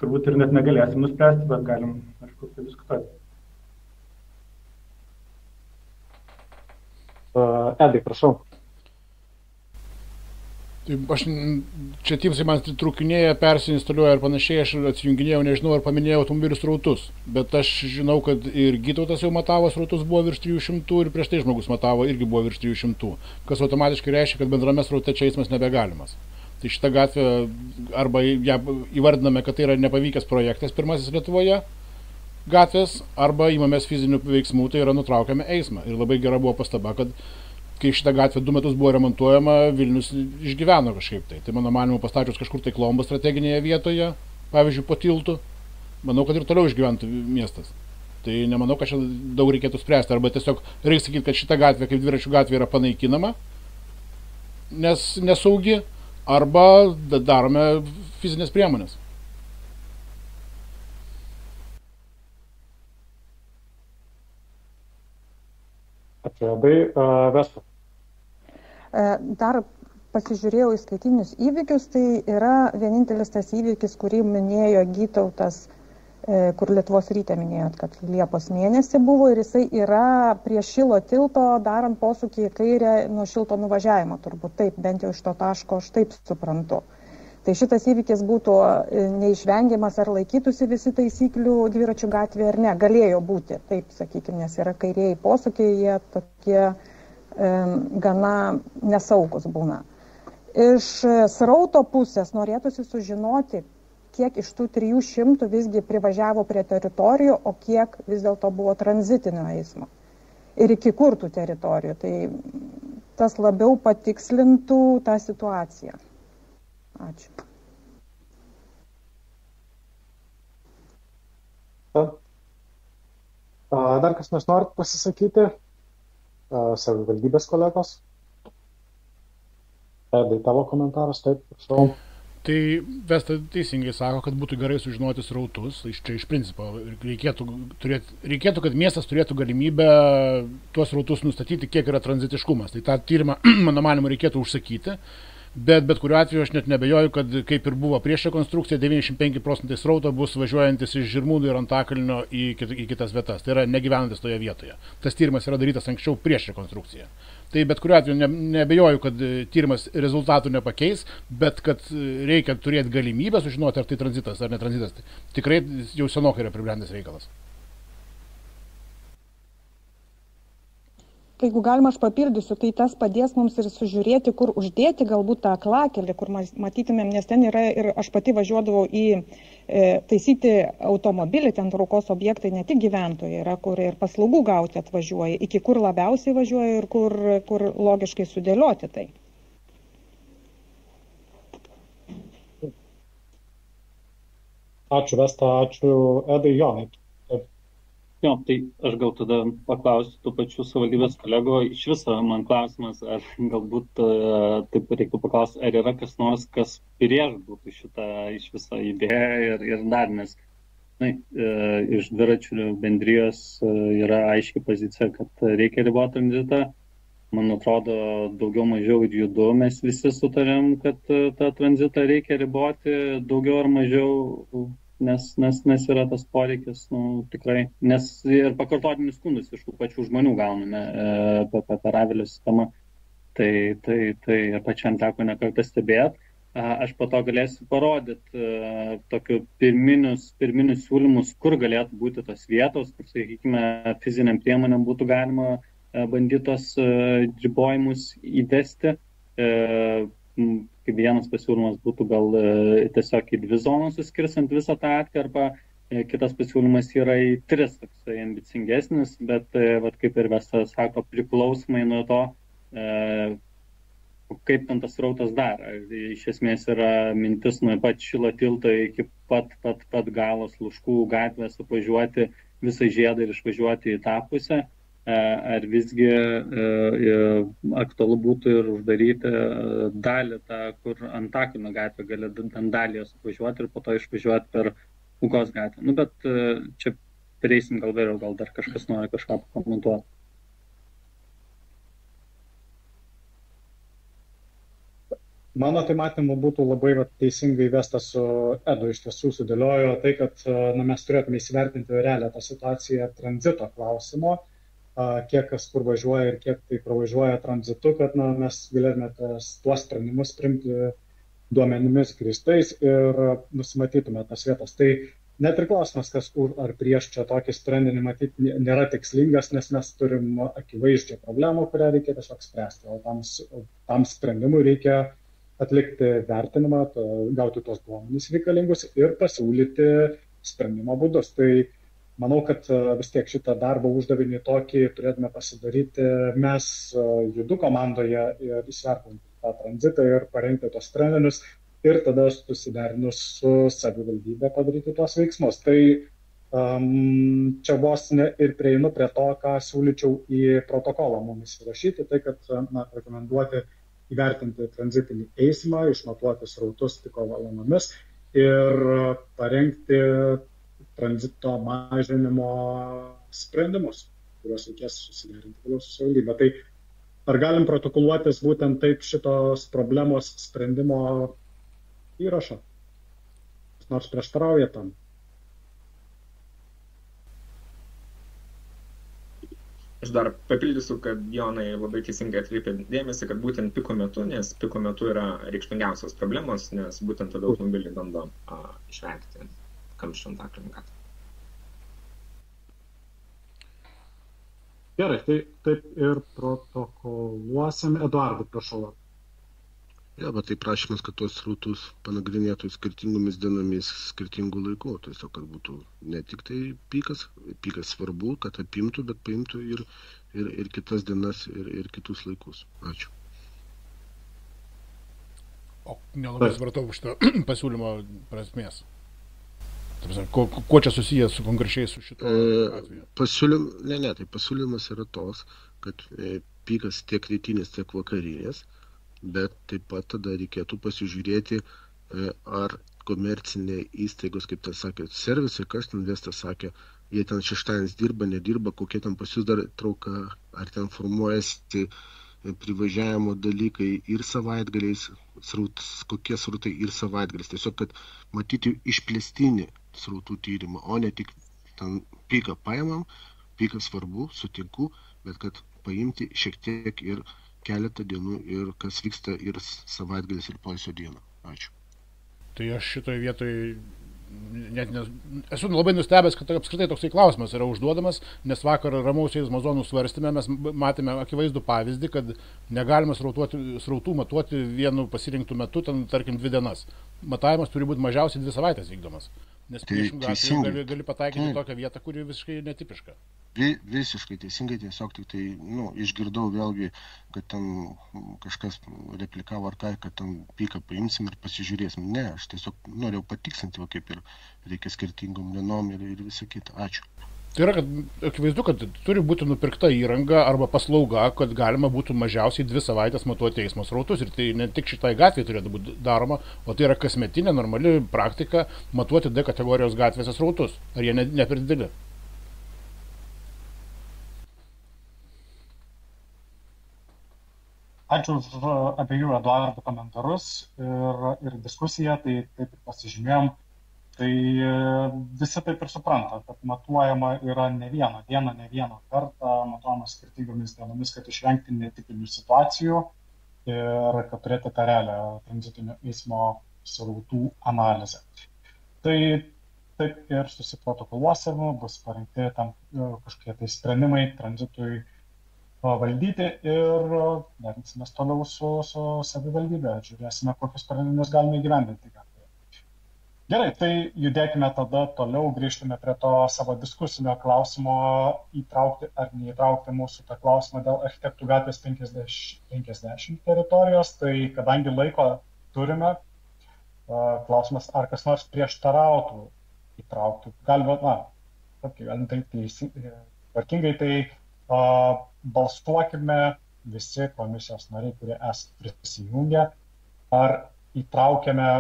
turbūt ir net negalėsim nuspręsti, bet galim, aišku, padiskutuoti. Edai, prašau. Aš čia Teamsai man trūkinėja, persiinstaliuoja ir panašiai, aš atsijunginėjau, nežinau, ar paminėjau automobilių srautus, bet aš žinau, kad ir Gytautas jau matavo srautus, buvo virš 300 ir prieš tai žmogus matavo, irgi buvo virš 300, kas automatiškai reiškia, kad bendrame sraute čia eismas nebegalimas. Tai šitą gatvę arba ją įvardiname, kad tai yra nepavykęs projektas pirmasis Lietuvoje gatvės, arba įmamės fizinių veiksmų, tai yra nutraukiame eismą. Ir labai gera buvo pastaba, kad kai šitą gatvę 2 metus buvo remontuojama, Vilnius išgyveno kažkaip tai. Tai mano manimu pastačius kažkur tai klombą strateginėje vietoje, pavyzdžiui, po tiltu, manau, kad ir toliau išgyventų miestas. Tai nemanau, kad čia daug reikėtų spręsti. Arba tiesiog reikia sakyti, kad šita gatvė kaip dviračių gatvė yra panaikinama, nes nesaugi, arba darome fizinės priemonės. Ačiū labai. Vesta. Dar pasižiūrėjau į skaitinius įvykius, tai yra vienintelis tas įvykis, kurį minėjo Gytautas, kur Lietuvos ryte minėjot, kad Liepos mėnesį buvo ir jisai yra prie Šilo tilto, darant posūkį į kairę nuo Šilto nuvažiavimo, turbūt taip, bent jau iš to taško aš taip suprantu. Tai šitas įvykis būtų neišvengiamas, ar laikytųsi visi taisyklių dviračių gatvėje ar ne, galėjo būti, taip sakykime, nes yra kairieji posūkiai, jie tokie gana nesaugus būna. Iš srauto pusės norėtųsi sužinoti, kiek iš tų 300 visgi privažiavo prie teritorijų, o kiek vis dėlto buvo tranzitinio eismo. Ir iki kur tų teritorijų. Tai tas labiau patikslintų tą situaciją. Ačiū. Dar kas nors norit pasisakyti? Savivaldybės kolegos? Edai, tavo komentaras, taip, prašau. Tai Vesta teisingai sako, kad būtų gerai sužinoti srautus. Čia iš principo reikėtų, kad miestas turėtų galimybę tuos srautus nustatyti, kiek yra tranzitiškumas. Tai tą tyrimą, mano manimu, reikėtų užsakyti. Bet kuriuo atveju aš net nebejoju, kad kaip ir buvo prieš rekonstrukciją, 95% srauto bus važiuojantis iš Žirmūnų ir Antakalnio į kitas vietas. Tai yra negyvenantis toje vietoje. Tas tyrimas yra darytas anksčiau prieš rekonstrukciją. Tai bet kuriuo atveju nebejoju, kad tyrimas rezultatų nepakeis, bet kad reikia turėti galimybę sužinoti, ar tai tranzitas ar netranzitas. Tikrai jau senokai yra pribrendęs reikalas. Jeigu galima, aš papildysiu, tai tas padės mums ir sužiūrėti, kur uždėti galbūt tą aklakelį, kur matytumėm, nes ten yra ir aš pati važiuodavau į taisyti automobilį, ten traukos objektai ne tik gyventojai yra, kur ir paslaugų gauti atvažiuoja, iki kur labiausiai važiuoja ir kur logiškai sudėlioti tai. Ačiū Vesta, ačiū Edai, Jonai. Jo, tai aš gal tada paklausiu tų pačių savivaldybės kolego, iš viso man klausimas, ar galbūt taip reiktų paklausti, ar yra kas nors, kas prieš būtų šitą iš visą idėją ir dar, nes iš dviračių bendrijos yra aiški pozicija, kad reikia riboti tranzitą. Man atrodo, daugiau mažiau ir judu mes visi sutarėm, kad tą tranzitą reikia riboti daugiau ar mažiau. Nes yra tas poreikis, tikrai, nes ir pakartotinius skundus iš tų pačių žmonių gauname per avilio sistemą, tai ir pačiam teko nekartą stebėti. Aš po to galėsiu parodyti tokių pirminius siūlymus, kur galėtų būti tos vietos, kur, sakykime, fiziniam priemonėm būtų galima bandyti tos ribojimus įvesti. Kaip vienas pasiūlymas būtų gal tiesiog į 2 zonas suskirstant visą tą atkarpą, kitas pasiūlymas yra į 3, toksai ambicingesnis, bet kaip ir Vesta sako, priklausomai nuo to, kaip ten tas srautas dar. Iš esmės yra mintis nuo pat Šilo tilto iki pat galo Sluškų gatvės apvažiuoti visą žiedą ir išvažiuoti į tą pusę. Ar visgi aktualu būtų ir uždaryti dalį tą, kur Antakalnio gatvė gali dalį jos važiuoti ir po to išvažiuoti per Ūkos gatvę. Bet čia prieisim gal vėliau, gal dar kažkas nori kažką pakomentuoti. Mano tai matymu būtų labai teisingai vestas su Edu, iš tiesų sudėliojo tai, kad mes turėtume įsivertinti realią tą situaciją tranzito klausimo, kiek kas kur važiuoja ir kiek tai pravažiuoja tranzitu, kad mes galėtume tuos sprendimus priimti duomenimis grįstais ir nusimatytume tas vietas. Tai net ir klausimas, kas už ar prieš čia tokį sprendinį matyti nėra tikslingas, nes mes turim akivaizdžią problemą, kurią reikia tiesiog spręsti, o tam sprendimui reikia atlikti vertinimą, gauti tos duomenys reikalingus ir pasiūlyti sprendimo būdus. Tai manau, kad vis tiek šitą darbo uždavinį tokį turėtume pasidaryti mes Judu komandoje ir įsivertinti tą tranzitą ir parengti tos sprendinius ir tada susiderinus su savivaldybė padaryti tos veiksmus. Tai čia vos ne ir prieinu prie to, ką siūlyčiau į protokolą mums įrašyti, tai kad rekomenduoti įvertinti tranzitinį eismą, išmatuoti srautus piko valandomis ir parengti tranzito mažinimo sprendimus, kuriuos reikės susiderinti vėliau su savivaldybė. Tai ar galim protokoluotis būtent taip šitos problemos sprendimo įrašą? Nors prieštarauja tam. Aš dar papildysiu, kad Jonai labai teisingai atkreipė dėmesį, kad būtent piko metu, nes piko metu yra reikšmingiausios problemos, nes būtent tada automobiliai bando išvengti kamščių ant aplinką. Gerai, tai taip ir protokoluosim. Eduardai, prašau. Ja, bet tai prašymas, kad tuos srautus panagrinėtų skirtingomis dienomis, skirtingų laikų. Tiesiog, kad būtų ne tik tai pikas svarbu, kad apimtų, bet paimtų ir kitas dienas, ir kitus laikus. Ačiū. O nelabai supratau šitą pasiūlymo prasmės. Kuo čia susijęs su konkrečiai su šito atveju? Tai pasiūlymas yra tos, kad pikas tiek rytinis, tiek vakarinės, bet taip pat tada reikėtų pasižiūrėti, ar komercinė įstaigos, kaip tai sakė, servisai, kas ten Vestas sakė, jie ten šeštadienis dirba, nedirba, kokie ten pas jūs dar trauka, ar ten formuojasi privažiavimo dalykai ir savaitgaliais, kokie srautai ir savaitgaliais. Tiesiog, kad matyti išplėstinį srautų tyrimą, o ne tik ten piką paimam, pikas svarbu, sutinku, bet kad paimti šiek tiek ir keletą dienų ir kas vyksta ir savaitgalis ir poilsio dieną. Ačiū. Tai aš šitoje vietoje esu labai nustebęs, kad apskritai toksai klausimas yra užduodamas, nes vakar ramaus eismo zonų svarstyme mes matėme akivaizdų pavyzdį, kad negalima srautų matuoti vienu pasirinktų metu, ten tarkim 2 dienas. Matavimas turi būti mažiausiai 2 savaitės vykdomas, nes priešingų atveju gali pataikyti tokią vietą, kuri visiškai netipiška. Visiškai teisingai, tiesiog tik tai, išgirdau vėlgi, kad ten kažkas replikavo ar ką, kad ten piką paimsim ir pasižiūrėsim. Ne, aš tiesiog norėjau patiksinti, kaip ir reikia skirtingom dienom ir visą kitą. Ačiū. Tai yra, kad akivaizdu, kad turi būti nupirkta įranga arba paslauga, kad galima būtų mažiausiai 2 savaitės matuoti eismo srautus. Ir tai ne tik šitai gatvėje turėtų būti daroma, o tai yra kasmetinė normali praktika matuoti D kategorijos gatvėse srautus. Ar jie ne per dideli? Ačiū už abiejų Eduardų komentarus ir diskusiją, tai taip ir pasižymėjom. Tai visi taip ir supranta, kad matuojama yra ne vieną dieną, ne vieną kartą, matuojama skirtingomis dienomis, kad išvengti netipinių situacijų ir kad turėti tą realią tranzitinio eismo srautų analizę. Tai taip ir susiprotokoluosim, bus parengti tam kažkokie tai sprendimai tranzitui valdyti ir darinsimės toliau su savivaldybė. Žiūrėsime, kokius sprendimus galime įgyvendinti. Gerai, tai judėkime tada toliau, grįžtume prie to savo diskusinio klausimo įtraukti ar neįtraukti mūsų tą klausimą dėl architektų gatvės 50 teritorijos. Tai kadangi laiko turime, klausimas, ar kas nors prieštarautų įtraukti. Galim taip tvarkingai, tai balsuokime visi komisijos nariai, kurie esate prisijungę, ar įtraukiame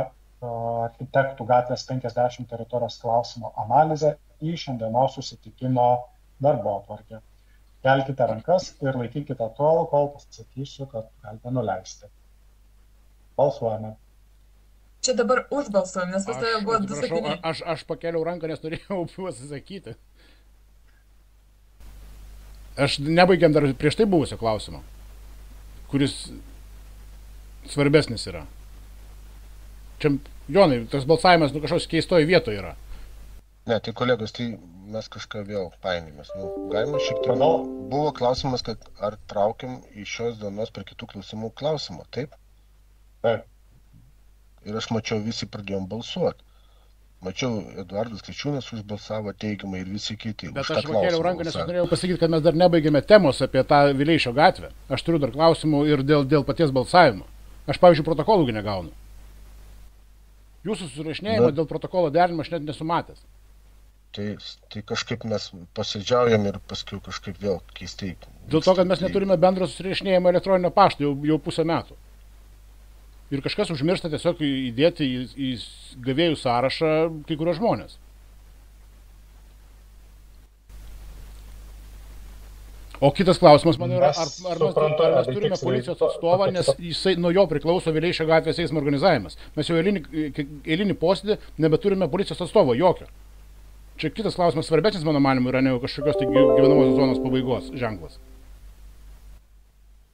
architektų gatvės 50 teritorijos klausimo analizę į šiandienos susitikimo darbotvarkę. Kelkite rankas ir laikykite tol, kol pasakysiu, kad galite nuleisti. Balsuojame. Čia dabar užbalsuojam, nes pas tave buvo 2 sakiniai. Aš pakeliau ranką, nes norėjau pasisakyti. Aš nebaigiam dar prieš tai buvusio klausimo, kuris svarbesnis yra. Čia, Jonai, tas balsavimas kažkoks keistoj vietoje yra. Ne, tai kolegos, tai mes kažką vėl paėmėmės. Galima šiek tiek. Buvo klausimas, kad ar traukiam iš šios dienos prie kitų klausimų klausimą, taip? Taip. Ir aš mačiau, visi pradėjom balsuoti. Mačiau, Eduardas Kriščiūnas užbalsavo teigiamai ir visi kiti. Bet aš pakėliau ranką, nes aš norėjau pasakyti, kad mes dar nebaigėme temos apie tą Vileišio gatvę. Aš turiu dar klausimų ir dėl paties balsavimo. Aš, pavyzdžiui, protokolų negaunu. Jūsų susirašinėjimo dėl protokolo derinimo aš net nesu matęs. Tai kažkaip mes posėdžiaujam ir paskui kažkaip vėl keistai. Dėl to, kad mes neturime bendro susirašinėjimo elektroninio pašto jau pusę metų. Ir kažkas užmiršta tiesiog įdėti į gavėjų sąrašą kai kurios žmonės. O kitas klausimas, man yra, ar mes turime policijos atstovą, nes jisai nuo jo priklauso Vileišio gatvės eismo organizavimas. Mes jau eilinį posėdį nebeturime policijos atstovo, jokio. Čia kitas klausimas svarbesnis, mano manimu, yra ne kažkokios tai gyvenamosios zonos pabaigos ženklas.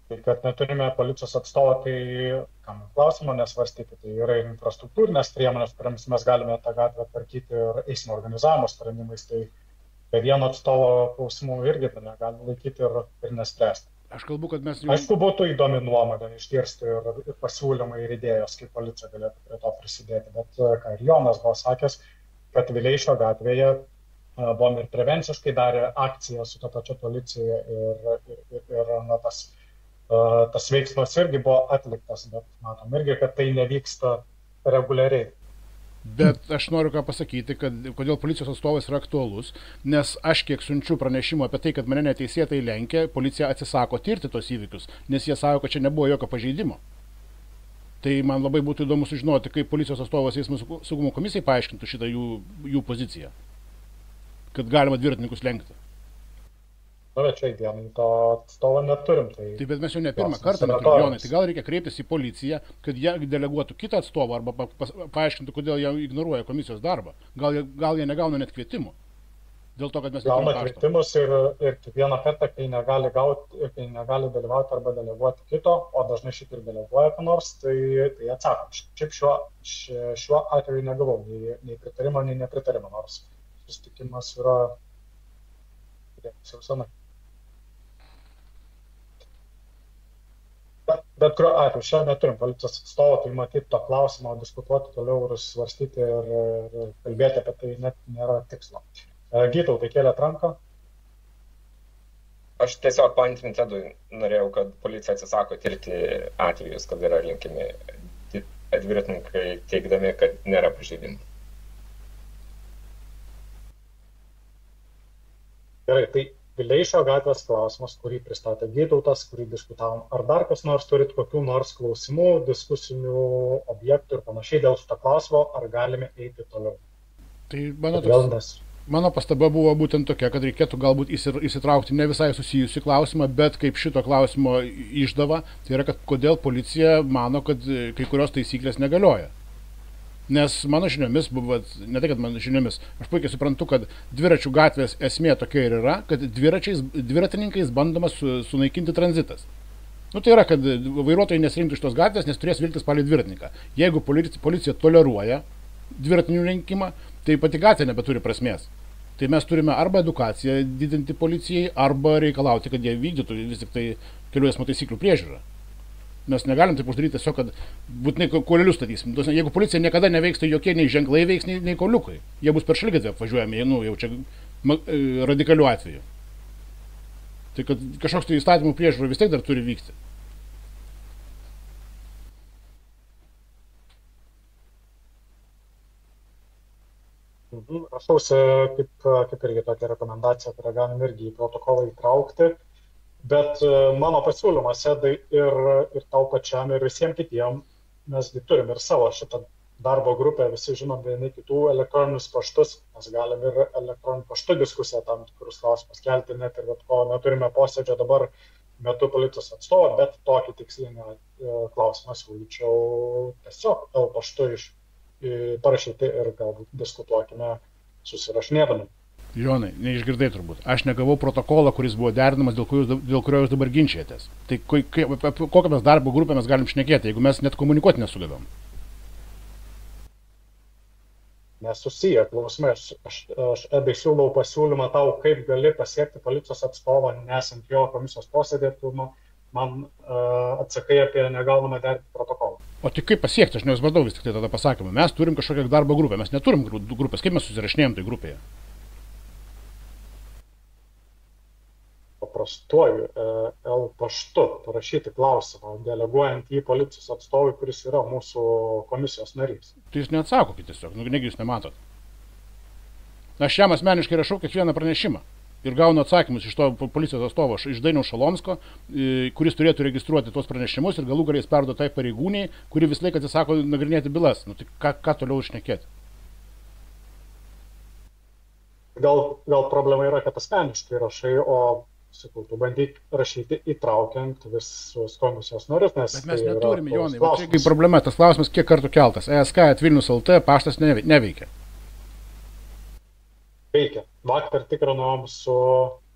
Tai kad neturime policijos atstovo, tai kam klausimą nesvarstyti, tai yra infrastruktūrinės priemonės, kuriamis mes galime tą gatvę tvarkyti ir eismo organizavimo sprendimais, tai be vieno atstovo klausimų irgi negali laikyti ir nespręsti. Aš kalbu, kad mes... Aišku, būtų įdomi nuomonė išgirsti ir pasiūlymai ir idėjos, kaip policija galėtų prie to prisidėti, bet ką ir Jonas buvo sakęs, kad Vileišio gatvėje buvom ir prevenciškai darė akciją su ta pačia policija ir tas veiksmas irgi buvo atliktas, bet matom irgi, kad tai nevyksta reguliariai. Bet aš noriu ką pasakyti, kad kodėl policijos atstovas yra aktualus, nes aš kiek siunčiu pranešimų apie tai, kad mane neteisėtai lenkia, policija atsisako tirti tos įvykius, nes jie sako, kad čia nebuvo jokio pažeidimo. Tai man labai būtų įdomu sužinoti, kaip policijos atstovas eismo saugumo komisijai paaiškintų šitą jų poziciją, kad galima dviratininkus lenkti. Bet šiai dienai to atstovo neturim. Taip, bet mes jau ne pirmą kartą neturim, Jonai, tai gal reikia kreiptis į policiją, kad jie deleguotų kitą atstovą arba paaiškintų, kodėl jie ignoruoja komisijos darbą. Gal jie negauna net kvietimų. Dėl to, kad mes gauna kvietimus ir kiekvieną kartą, kai negali dalyvauti arba deleguoti kito, o dažnai šiek tiek deleguoja ką nors, tai atsako. Šiaip šiuo atveju negavau nei pritarimo, nei nepritarimo, nors susitikimas yra jau senai. Bet kuriuo atveju, šiandien neturim policijos atstovo, tai matyti to klausimo, diskutuoti toliau ir svarstyti ir kalbėti apie tai net nėra tikslo. Gytautai, kėlėt ranką? Aš tiesiog paantrinti Edui norėjau, kad policija atsisako tirti atvejus, kad yra rinkimi dviratininkai teigdami, kad nėra pažeidimų. Gerai, tai Vileišio gatvės klausimas, kurį pristatė Gytautas, kurį diskutavom. Ar dar kas nors turit kokių nors klausimų, diskusinių objektų ir panašiai dėl šito klausimo, ar galime eiti toliau? Tai mano pastaba buvo būtent tokia, kad reikėtų galbūt įsitraukti ne visai susijusi klausimą, bet kaip šito klausimo išdava, tai yra, kad kodėl policija mano, kad kai kurios taisyklės negalioja. Nes mano žiniomis, ne tai, kad mano žiniomis, aš puikiai suprantu, kad dviračių gatvės esmė tokia ir yra, kad dviratininkais bandoma sunaikinti tranzitas. Tai yra, kad vairuotojai nesirinktų šitos gatvės, nes turės vilktis palei dviratininką. Jeigu policija toleruoja dviratinių lenkimą, tai pati gatvė nebeturi prasmės. Tai mes turime arba edukaciją didinti policijai, arba reikalauti, kad jie vykdytų vis tik tai kelių eismo taisyklių priežiūrą. Mes negalim taip uždaryti tiesiog, kad būtinai kuolelius statysim. Jeigu policija niekada neveiks, tai jokie nei ženklai veiks, nei kuoliukai. Jie bus per šaligatvę apvažiuojami, jau čia radikaliu atveju. Tai kad kažkoks tai įstatymų priežiūra vis tiek dar turi vykti. Rašausi kaip irgi tokia rekomendacija, kurią galim irgi į protokolą įtraukti. Bet mano pasiūlymas, Edai, ir tau pačiam, ir visiems kitiem, mesgi turim ir savo šitą darbo grupė, visi žinom vieni kitų elektroninius paštus, mes galim ir elektroninių paštų diskusiją tam tikrus klausimus kelti, net ir ko neturime posėdžio dabar metu policijos atstovo, bet tokį tikslinį klausimą siūlyčiau tiesiog paštu parašyti ir galbūt diskutuokime susirašinėdami. Jonai, neišgirdai turbūt. Aš negavau protokolą, kuris buvo derinamas, dėl kurio jūs dabar ginčijatės. Tai kokią mes darbo grupę mes galim šnekėti, jeigu mes net komunikuoti nesugebam? Nesusiję klausimai. Aš Edai siūlau pasiūlymą tau, kaip gali pasiekti policijos atstovą, nesant jo komisijos posėdė, tu man atsakai apie negaunamą derinti protokolą. O tai kaip pasiekti, aš nesupratau vis tik tai tada pasakymą. Mes turim kažkokią darbo grupę, mes neturim grupės, kaip mes susirašinėjom tai grupėje? Paprastuoju paštu parašyti klausimą, deleguojant į policijos atstovui, kuris yra mūsų komisijos narys. Tai jūs neatsakokit tiesiog, negi jūs nematot. Aš jam asmeniškai rašau kiekvieną pranešimą ir gaunu atsakymus iš to policijos atstovo, iš Dainiaus Šalomsko, kuris turėtų registruoti tuos pranešimus ir galų galiais perduoti tai pareigūniai, kuri vis laiką atsisako nagrinėti bylas. Nu, tai ką toliau šnekėti? Gal problema yra, kad asmeniškai rašai, o sakau, tu bandyk rašyti įtraukiant visus komisijos narius, nes... Bet mes neturime, Jonai, bet čia kaip problema, tas klausimas kiek kartų keltas. ESK@Vilnius.lt paštas neveikia. Veikia. Vakar tikrinom su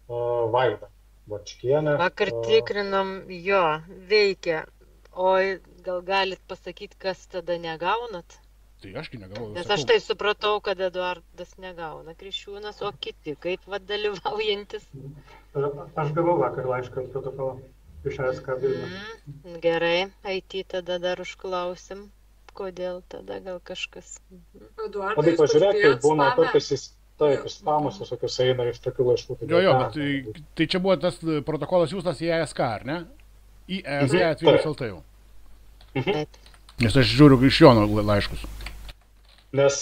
Vaida Bočkienė. Vakar tikrinom, jo, veikia. O gal galit pasakyti, kas tada negaunat? Tai ašgi negavau. Nes aš tai supratau, kad Eduardas negauna Kriščiūnas, o kiti kaip dalyvaujantis. Aš gavau vakar laišką protokolą iš ESK Vilnius. Gerai, IT tada dar užklausim, kodėl tada gal kažkas. Labai pažiūrėk, kai būna kartais spamus visokius eina iš tokių laiškų. Jo, bet tai čia buvo tas protokolas siųstas į ESK, ar ne? Į ESK@Vilnius.lt jau. Nes aš žiūriu iš Jono laiškus. Nes,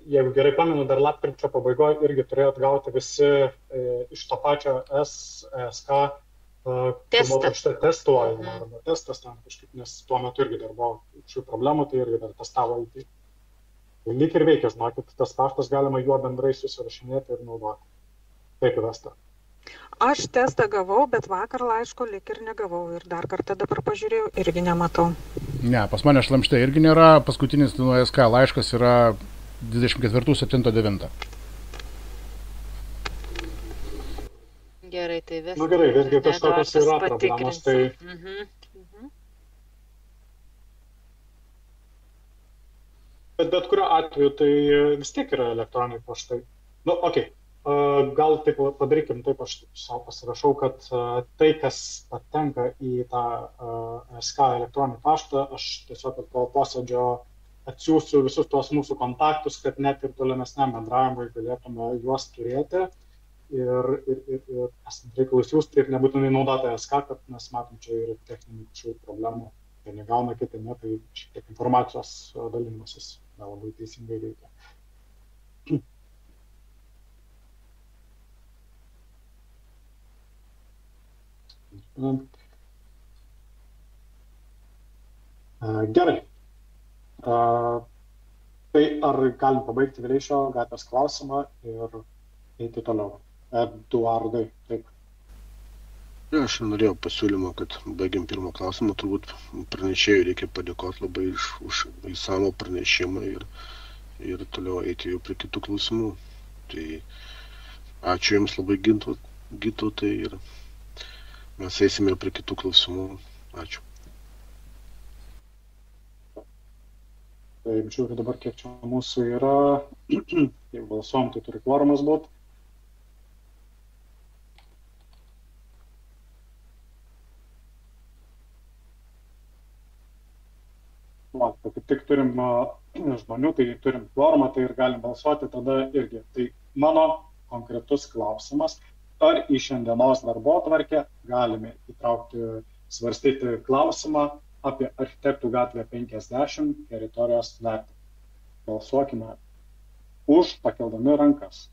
jeigu gerai pamenu, dar lapkričio pabaigoje irgi turėjot gauti visi iš to pačio ESK testuojimą arba testas tam kažkaip, nes tuo metu irgi dar buvo šių problemų, tai irgi dar testavo IT. Lyg ir veikia, žinokit, tas paštas galima juo bendrai susirašinėti ir naudoti. Taip įvesta. Aš testą gavau, bet vakar laiško lyg ir negavau ir dar kartą dabar pažiūrėjau, irgi nematau. Ne, pas mane šlamšte irgi nėra, paskutinis nuo ESK laiškas yra 24.7.9. Gerai, tai vis. Nu gerai, visgi kažkokios yra problemos, tai... Bet kuriuo atveju tai vis tiek yra elektroniniai paštai. Nu, okei. Gal taip padarykim, taip aš savo pasirašau, kad tai, kas patenka į tą ESK elektroninį paštą, aš tiesiog po posėdžio atsiųsiu visus tuos mūsų kontaktus, kad net ir tolimesniam bendravimui galėtume juos turėti ir esant reikalus jūs taip nebūtinai naudoti ESK, kad mes matom čia ir techninių kažkokių problemų, tai negauna kiti, ne, tai šiek tiek informacijos dalinimasis labai teisingai veikia. Gerai. Tai ar galim pabaigti Vileišio gatvės klausimą ir eiti toliau? Eduardai, taip. Aš norėjau pasiūlymą, kad baigiam pirmą klausimą, turbūt pranešėjui reikia padėkoti labai už įsamų pranešimą ir toliau eiti jau prie kitų klausimų. Tai ačiū Jums labai Gintautai ir mes eisime prie kitų klausimų. Ačiū. Taip, žiūriu dabar, kiek čia mūsų yra. Jeigu balsuojam, tai turi kvorumas būti. Kaip tik turim žmonių, tai turim kvorumą, tai ir galim balsuoti tada irgi. Tai mano konkretus klausimas. Ar į šiandienos darbotvarkę galime įtraukti, svarstyti klausimą apie Architektų gatvę 50 teritorijos vertinimą. Balsuokime už, pakeldami rankas.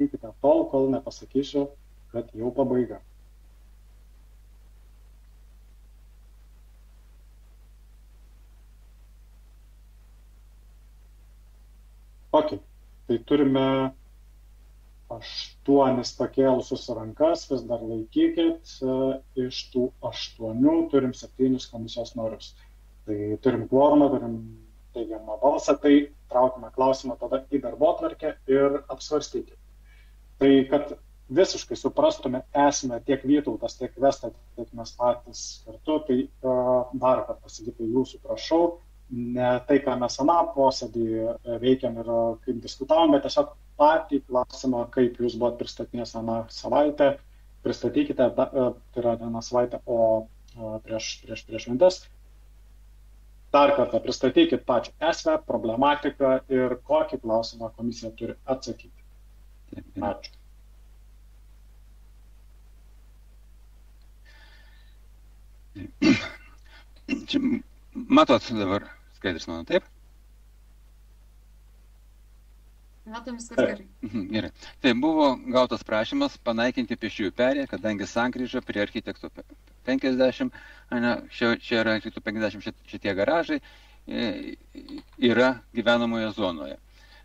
Tikite tol, kol nepasakysiu, kad jau pabaiga. Ok, tai turime 8 pakėlusius rankas, vis dar laikykit, iš tų 8 turim 7 komisijos narius. Tai turim kvorumą, turim teigiamą balsą, tai traukime klausimą tada į darbotvarkę ir apsvarstykit. Tai kad visiškai suprastume esmę tiek Vytautas, tiek Vesta, tiek mes patys kartu, tai dar kartą Sigitai jūsų prašau, ne tai, ką mes aną posėdį veikiam ir kaip diskutavom, bet tiesiog patį klausimą, kaip jūs buvot pristatinės aną savaitę, pristatykite, tai yra vieną savaitę, o prieš šventes. Dar kartą pristatykit pačią esmę, problematiką ir kokį klausimą komisija turi atsakyti. Ačiū. Čia matot dabar skaidrės mano, taip? Matom, viskas gerai. Gerai. Tai buvo gautas prašymas panaikinti pėsčiųjų perėją, kadangi sankryža prie architektų 50, čia yra architektų 50 šitie garažai, yra gyvenamoje zonoje.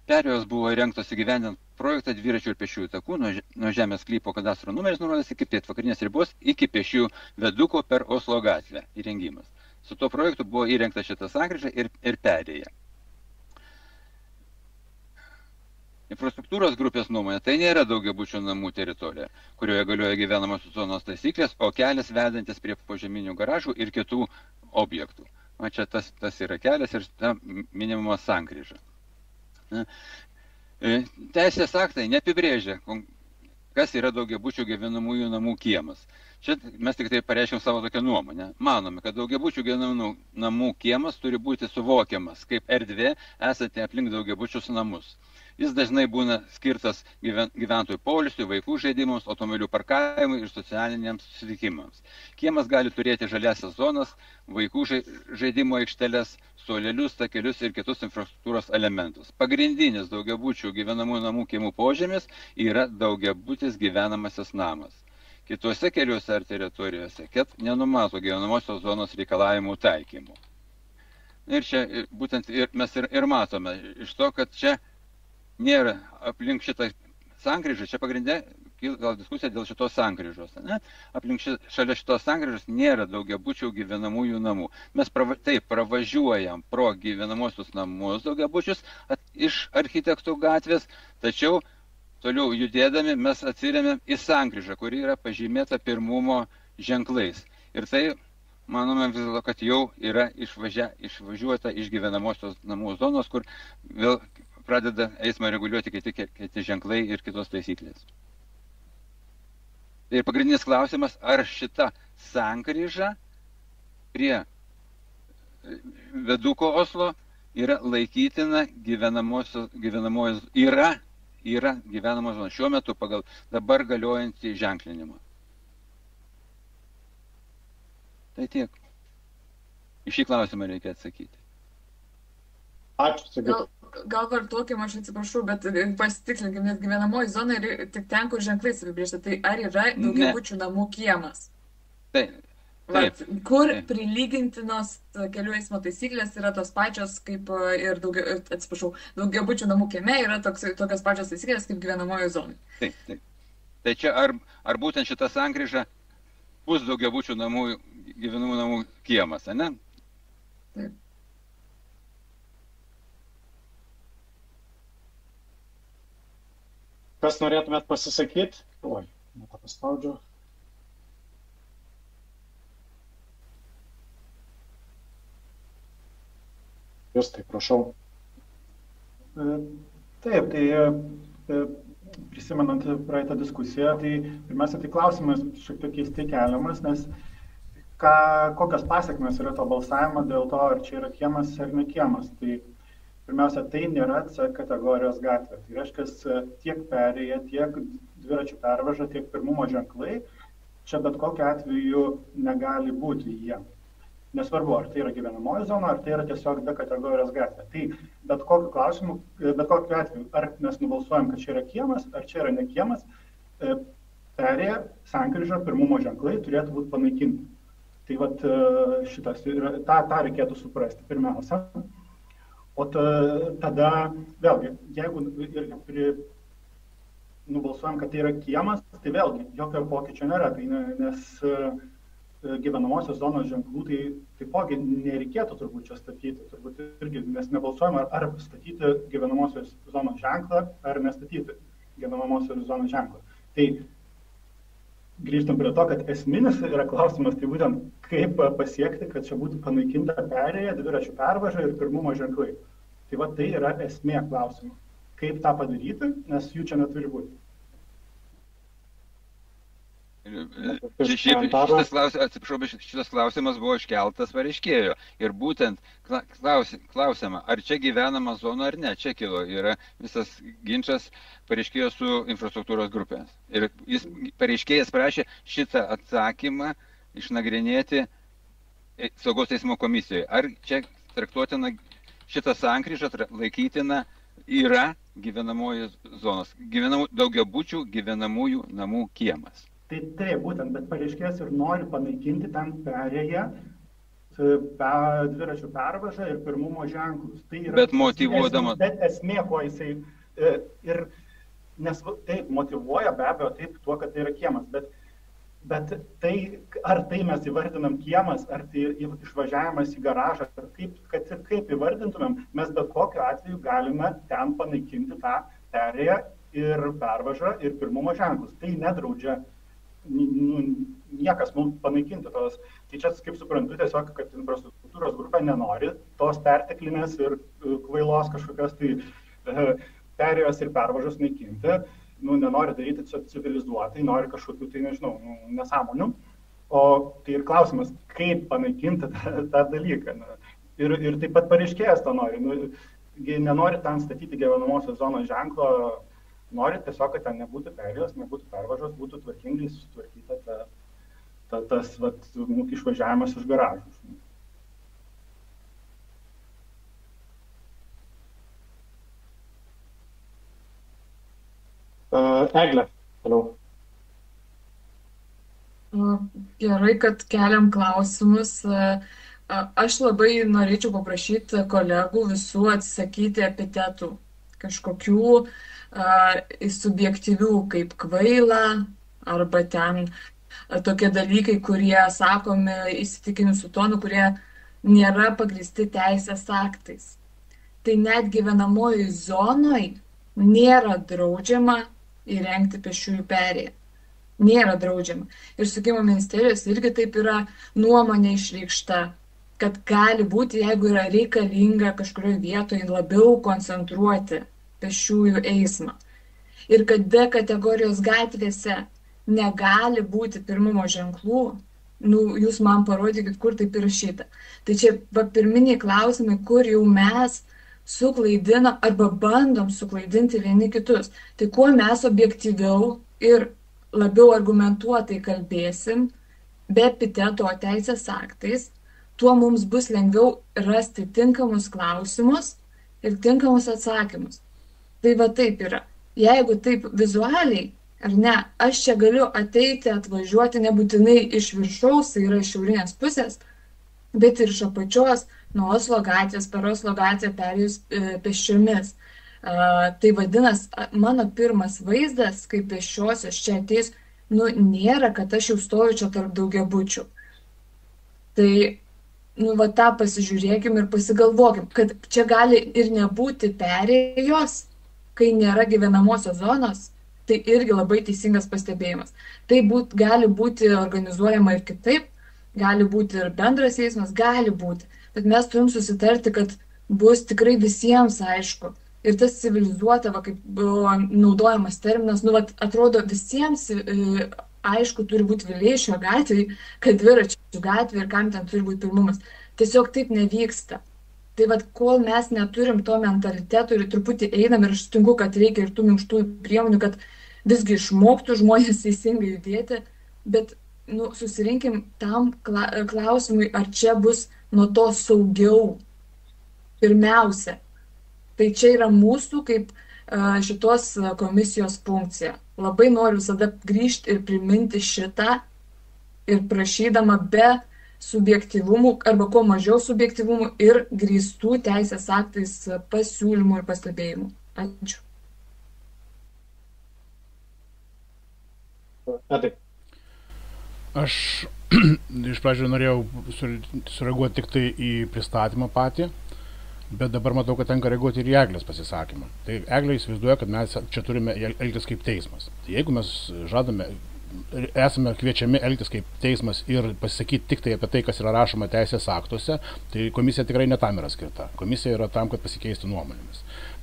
Perėjos buvo įrengtos įgyvendinant projektą dviračių ir pėsčiųjų takų nuo žemės sklypo kadastro numeris nurodęs iki pietvakarinės ribos iki pėsčiųjų viaduko per Oslo gatvę įrengimas. Su tuo projektu buvo įrengta šita sankryža ir perėja. Infrastruktūros grupės nuomonė, tai nėra daugiabučių namų teritorija, kurioje galioja gyvenamosios zonos taisyklės, o kelias vedantis prie požeminių garažų ir kitų objektų. O čia tas yra kelias ir ta minimuma sankryža. Teisės aktai neapibrėžia, kas yra daugiabučių gyvenamųjų namų kiemas. Čia mes tik tai pareiškėm savo tokią nuomonę. Manome, kad daugiabučių gyvenamųjų namų kiemas turi būti suvokiamas kaip erdvė esanti aplink daugiabučius namus. Jis dažnai būna skirtas gyventojų poilsiui, vaikų žaidimams, automobilių parkavimui ir socialiniams susitikimams. Kiemas gali turėti žaliasias zonas, vaikų žaidimo aikšteles, suolelius, takelius ir kitus infrastruktūros elementus. Pagrindinis daugiabučių gyvenamųjų namų kiemų požemis yra daugiabutis gyvenamasis namas. Kituose keliuose ar teritorijose nenumato gyvenamosios zonos reikalavimų taikymų. Ir čia būtent mes ir matome iš to, kad čia nėra aplink šitą sankryžą, čia pagrindė gal diskusija dėl šitos sankryžos. Aplink šalia šitos sankryžos nėra daugiabučių gyvenamųjų namų. Mes taip pravažiuojam pro gyvenamosius namus daugiabučius iš architektų gatvės, tačiau toliau judėdami mes atsiremiam į sankryžą, kuri yra pažymėta pirmumo ženklais. Ir tai, manome vis dėlto, kad jau yra išvažiuota iš gyvenamosios namų zonos, kur vėl pradeda eismą reguliuoti kiti ženklai ir kitos taisyklės. Ir pagrindinis klausimas, ar šita sankryža prie viaduko Oslo yra laikytina gyvenamoji zona šiuo metu pagal dabar galiojantį ženklinimą. Tai tiek. Į šį klausimą reikia atsakyti. Ačiū. Gal vartokim, aš atsiprašau, bet pasitikslinkim, nes gyvenamoji zona yra tik ten, kur ženklais apibrėžta. Tai ar yra daugiabučių namų kiemas? Taip. Kur prilygintinos kelių eismo taisyklės yra tos pačios kaip ir daugiabučių namų kieme yra tokios pačios taisyklės kaip gyvenamoji zonai. Taip. Tai čia ar būtent šita sankryža bus daugiabučių gyvenamų namų kiemas, ne? Taip. Kas norėtumėt pasisakyti? Oi, netą paspaudžiu. Jūs tai prašau. Taip, tai prisimenant praeitą diskusiją, tai pirmiausia, tai klausimas šiek tiek keistai keliamas, nes kokios pasekmės yra to balsavimo dėl to, ar čia yra kiemas ar ne kiemas. Tai pirmiausia, tai nėra C kategorijos gatvė. Tai reiškia, tiek perėja, tiek dviračių pervaža, tiek pirmumo ženklai, čia bet kokiu atveju negali būti jie. Nesvarbu, ar tai yra gyvenamoji zona, ar tai yra tiesiog D kategorijos gatvė. Tai bet kokiu klausimu, bet kokiu atveju, ar mes nubalsuojam, kad čia yra kiemas, ar čia yra ne kiemas, perėja, sankryža, pirmumo ženklai turėtų būti panaikinti. Tai vat šitas, tą reikėtų suprasti pirmiausia. O tada, vėlgi, jeigu irgi nubalsuojam, kad tai yra kiemas, tai vėlgi jokio pokyčio nėra, tai nes gyvenamosios zonos ženklų tai taipogi nereikėtų turbūt čia statyti, turbūt irgi mes nebalsuojam, ar statyti gyvenamosios zonos ženklą, ar nestatyti gyvenamosios zonos ženklą. Tai grįžtam prie to, kad esminis yra klausimas, tai būtent kaip pasiekti, kad čia būtų panaikinta perėja, dviračių pervaža ir pirmumo ženklai. Tai va tai yra esmė klausimų. Kaip tą padaryti, nes jų čia neturi būti. Šitas klausimas buvo iškeltas pareiškėjo. Ir būtent klausiama, ar čia gyvenama zona ar ne. Čia kilo yra visas ginčas pareiškėjo su infrastruktūros grupės. Ir pareiškėjas prašė šitą atsakymą išnagrinėti saugos eismo komisijoje. Ar čia traktuotina šitą sankryžą laikytina yra gyvenamoji zonos, daugiabučių gyvenamųjų namų kiemas. Tai taip, būtent, bet pareiškėjas ir nori panaikinti ten perėją, dviračių pervažą ir pirmumo ženklus. Tai yra, bet motyvuodama. Bet esmė, kuo jisai ir nes taip motyvuoja be abejo taip tuo, kad tai yra kiemas, bet tai, ar tai mes įvardinam kiemas, ar tai išvažiavimas į garažą, kad ir kaip įvardintumėm, mes bet kokiu atveju galime ten panaikinti tą perėją ir pervažą ir pirmumo ženklus. Tai nedraudžia niekas mums panaikinti tos. Tai čia, kaip suprantu, tiesiog, kad infrastruktūros grupė nenori tos perteklinės ir kvailos kažkokios tai perėjos ir pervažos naikinti. Nenori daryti civilizuotai, nori kažkokių, tai nežinau, nesąmonių. O tai ir klausimas, kaip panaikinti tą dalyką. Ir taip pat pareiškėjas to nori. Nenori ten statyti gyvenamosios zonos ženklo, nori tiesiog, kad ten nebūtų perėjos, nebūtų pervažos, būtų tvarkingai sutvarkyta tas išvažiavimas iš garažų. Eglė, toliau. Gerai, kad keliam klausimus. Aš labai norėčiau paprašyti kolegų visų atsisakyti epitetų, kažkokių subjektyvių kaip kvaila arba ten tokie dalykai, kurie sakomi įsitikinusių tonų, kurie nėra pagrįsti teisės aktais. Tai net gyvenamojoje zonoje nėra draudžiama įrengti pėsčiųjų perėją. Nėra draudžiama. Ir Susisiekimo ministerijos irgi taip yra nuomonė išreikšta, kad gali būti, jeigu yra reikalinga kažkurioje vietoje labiau koncentruoti pėsčiųjų eismą. Ir kad D kategorijos gatvėse negali būti pirmumo ženklų, jūs man parodykit, kur taip įrašyta. Tai čia pirminiai klausimai, kur jau mes suklaidinam arba bandom suklaidinti vieni kitus. Tai kuo mes objektyviau ir labiau argumentuotai kalbėsim, be epiteto teisės aktais, tuo mums bus lengviau rasti tinkamus klausimus ir tinkamus atsakymus. Tai va taip yra. Jeigu taip vizualiai, ar ne, aš čia galiu ateiti, atvažiuoti nebūtinai iš viršaus, tai yra iš šiaurinės pusės, bet ir iš apačios, nuo Oslo gatvės, per Oslo gatvę perėjus pėsčiomis. Tai vadinas, mano pirmas vaizdas, kaip pėsčiosios čia ateis, nėra, kad aš jau stoviu čia tarp daugiabučių. Tai, va tą pasižiūrėkim ir pasigalvokim, kad čia gali ir nebūti perėjos, kai nėra gyvenamosios zonos, tai irgi labai teisingas pastebėjimas. Tai gali būti organizuojama ir kitaip, gali būti ir bendras eismas, gali būti. Bet mes turim susitarti, kad bus tikrai visiems aišku. Ir tas civilizuota, kaip buvo naudojamas terminas, atrodo visiems aišku turi būti Vileišio gatvėje, kad dviračių gatvė ir kam ten turi būti pirmumas. Tiesiog taip nevyksta. Tai kol mes neturim to mentaliteto ir truputį einam ir aš sutinku, kad reikia ir tų minkštų priemonių, kad visgi išmoktų žmonės teisingai judėti, bet susirinkim tam klausimui, ar čia bus nuo to saugiau. Pirmiausia. Tai čia yra mūsų kaip šitos komisijos funkcija. Labai noriu visada grįžti ir priminti šitą ir prašydama be subjektyvumų arba kuo mažiau subjektyvumų ir grįstų teisės aktais pasiūlymų ir pastebėjimų. Ačiū. Aš iš pradžių norėjau sureaguoti tik tai į pristatymą patį, bet dabar matau, kad tenka reaguoti ir į Eglės pasisakymą. Tai Eglė įsivaizduoja, kad mes čia turime elgtis kaip teismas. Tai jeigu mes esame kviečiami elgtis kaip teismas ir pasisakyti tik tai apie tai, kas yra rašoma teisės aktuose, tai komisija tikrai ne tam yra skirta. Komisija yra tam, kad pasikeistų nuomonėmis.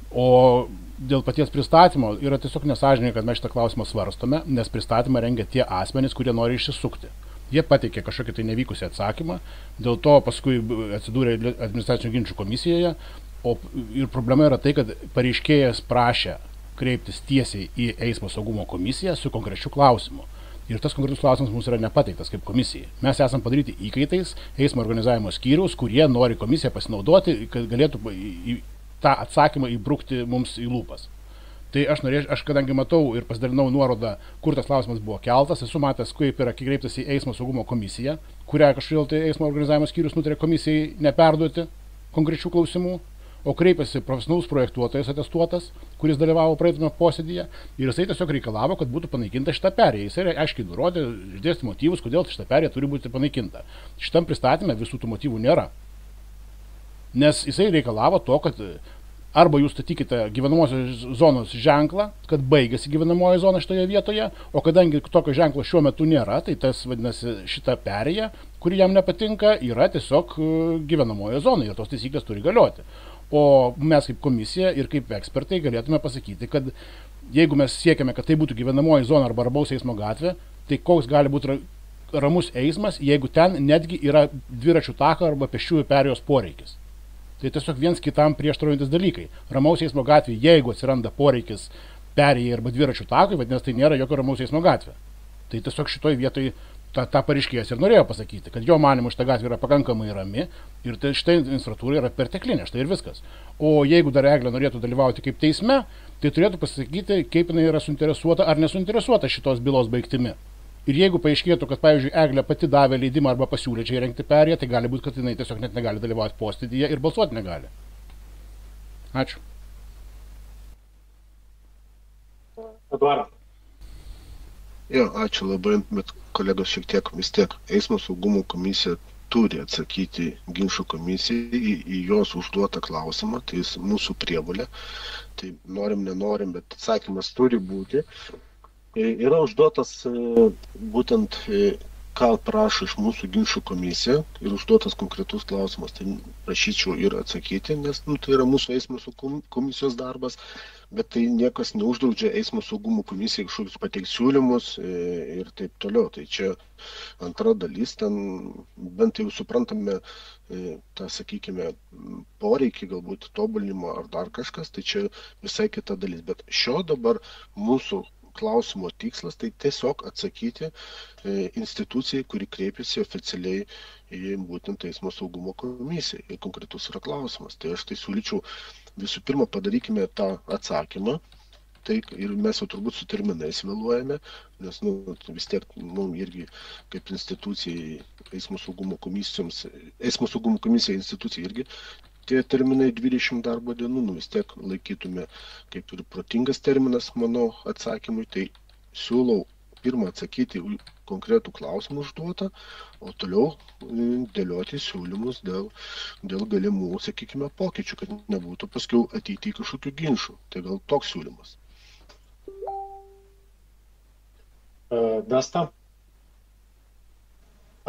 O dėl paties pristatymo yra tiesiog nesąžininga, kad mes šitą klausimą svarstome, nes pristatymą rengia tie asmenys, kurie nori išsisukti. Jie pateikė kažkokį tai nevykusį atsakymą, dėl to paskui atsidūrė administracinių ginčų komisijoje, ir problema yra tai, kad pareiškėjas prašė kreiptis tiesiai į eismo saugumo komisiją su konkrečiu klausimu. Ir tas konkretus klausimas mums yra nepateiktas kaip komisijai. Mes esam padaryti įkaitais eismo organizavimo skyriaus, kurie nori komisiją pasinaudoti, kad galėtų tą atsakymą įbrukti mums į lūpas. Tai aš kadangi matau ir pasidalinau nuorodą, kur tas klausimas buvo keltas, esu matęs, kaip yra kreiptas į eismo saugumo komisiją, kurią kažkodėl tai eismo organizavimo skyrius nutarė komisijai neperduoti konkrečių klausimų, o kreipėsi profesionalus projektuotojas atestuotas, kuris dalyvavo praeitame posėdyje, ir jisai tiesiog reikalavo, kad būtų panaikinta šita perėja. Jisai aiškiai nurodė, išdėstė motyvus, kodėl šita perėja turi būti panaikinta. Šitam pristatyme visų tų motyvų nėra. Nes jisai reikalavo to, kad arba jūs statykite gyvenamosios zonos ženklą, kad baigėsi gyvenamoji zona šitoje vietoje, o kadangi tokio ženklo šiuo metu nėra, tai tas vadinasi šita perėja, kuri jam nepatinka, yra tiesiog gyvenamojo zona ir tos taisyklės turi galioti. O mes kaip komisija ir kaip ekspertai galėtume pasakyti, kad jeigu mes siekiame, kad tai būtų gyvenamoji zona arba rabaus eismo gatvė, tai koks gali būti ramus eismas, jeigu ten netgi yra dviračių tako arba pėsčiųjų perėjos poreikis. Tai tiesiog viens kitam prieštaraujantis dalykai. Ramaus eismo gatvėje, jeigu atsiranda poreikis perėjai arba dviračių takui, vadinasi, tai nėra jokio ramaus eismo gatvė. Tai tiesiog šitoj vietoj tą pareiškėjas ir norėjo pasakyti, kad jo manymu šita gatvė yra pakankamai rami ir šita infrastruktūra yra perteklinė, štai ir viskas. O jeigu dar Eglė norėtų dalyvauti kaip teisme, tai turėtų pasakyti, kaip jinai yra suinteresuota ar nesuinteresuota šitos bylos baigtimi. Ir jeigu paaiškėtų, kad, pavyzdžiui, Eglė pati davė leidimą arba pasiūlė čia įrengti perėją, tai gali būti, kad jinai tiesiog net negali dalyvauti posėdyje ir balsuoti negali. Ačiū. Eduardas. Jo, ačiū labai, bet kolegos šiek tiek vis tiek eismo saugumo komisija turi atsakyti ginčų komisijai į jos užduotą klausimą, tai mūsų prievolė. Tai norim, nenorim, bet atsakymas turi būti. Yra užduotas būtent, ką prašo iš mūsų ginčų komisija ir užduotas konkretus klausimas, tai prašyčiau ir atsakyti, nes tai yra mūsų eismo saugumo komisijos darbas, bet tai niekas neuždraudžia eismo saugumo komisijai kažkokius pateikti siūlymus ir taip toliau. Tai čia antra dalis, ten bent jau suprantame tą, sakykime, poreikį galbūt tobulinimo ar dar kažkas, tai čia visai kita dalis. Bet šio dabar mūsų klausimo tikslas tai tiesiog atsakyti institucijai, kuri kreipiasi oficialiai į būtent eismo saugumo komisiją. Ir konkretus yra klausimas. Tai aš tai siūlyčiau visų pirma padarykime tą atsakymą. Tai ir mes jau turbūt su terminais vėluojame, nes vis tiek irgi kaip institucijai eismo saugumo komisija institucija irgi tie terminai 20 darbo dienų, vis tiek laikytume kaip ir protingas terminas mano atsakymui, tai siūlau pirmą atsakyti konkretų klausimą užduotą, o toliau dėlioti siūlymus dėl galimų, sakykime, pokyčių, kad nebūtų paskiau ateiti į kažkokių ginčų. Tai gal toks siūlymas. Vesta?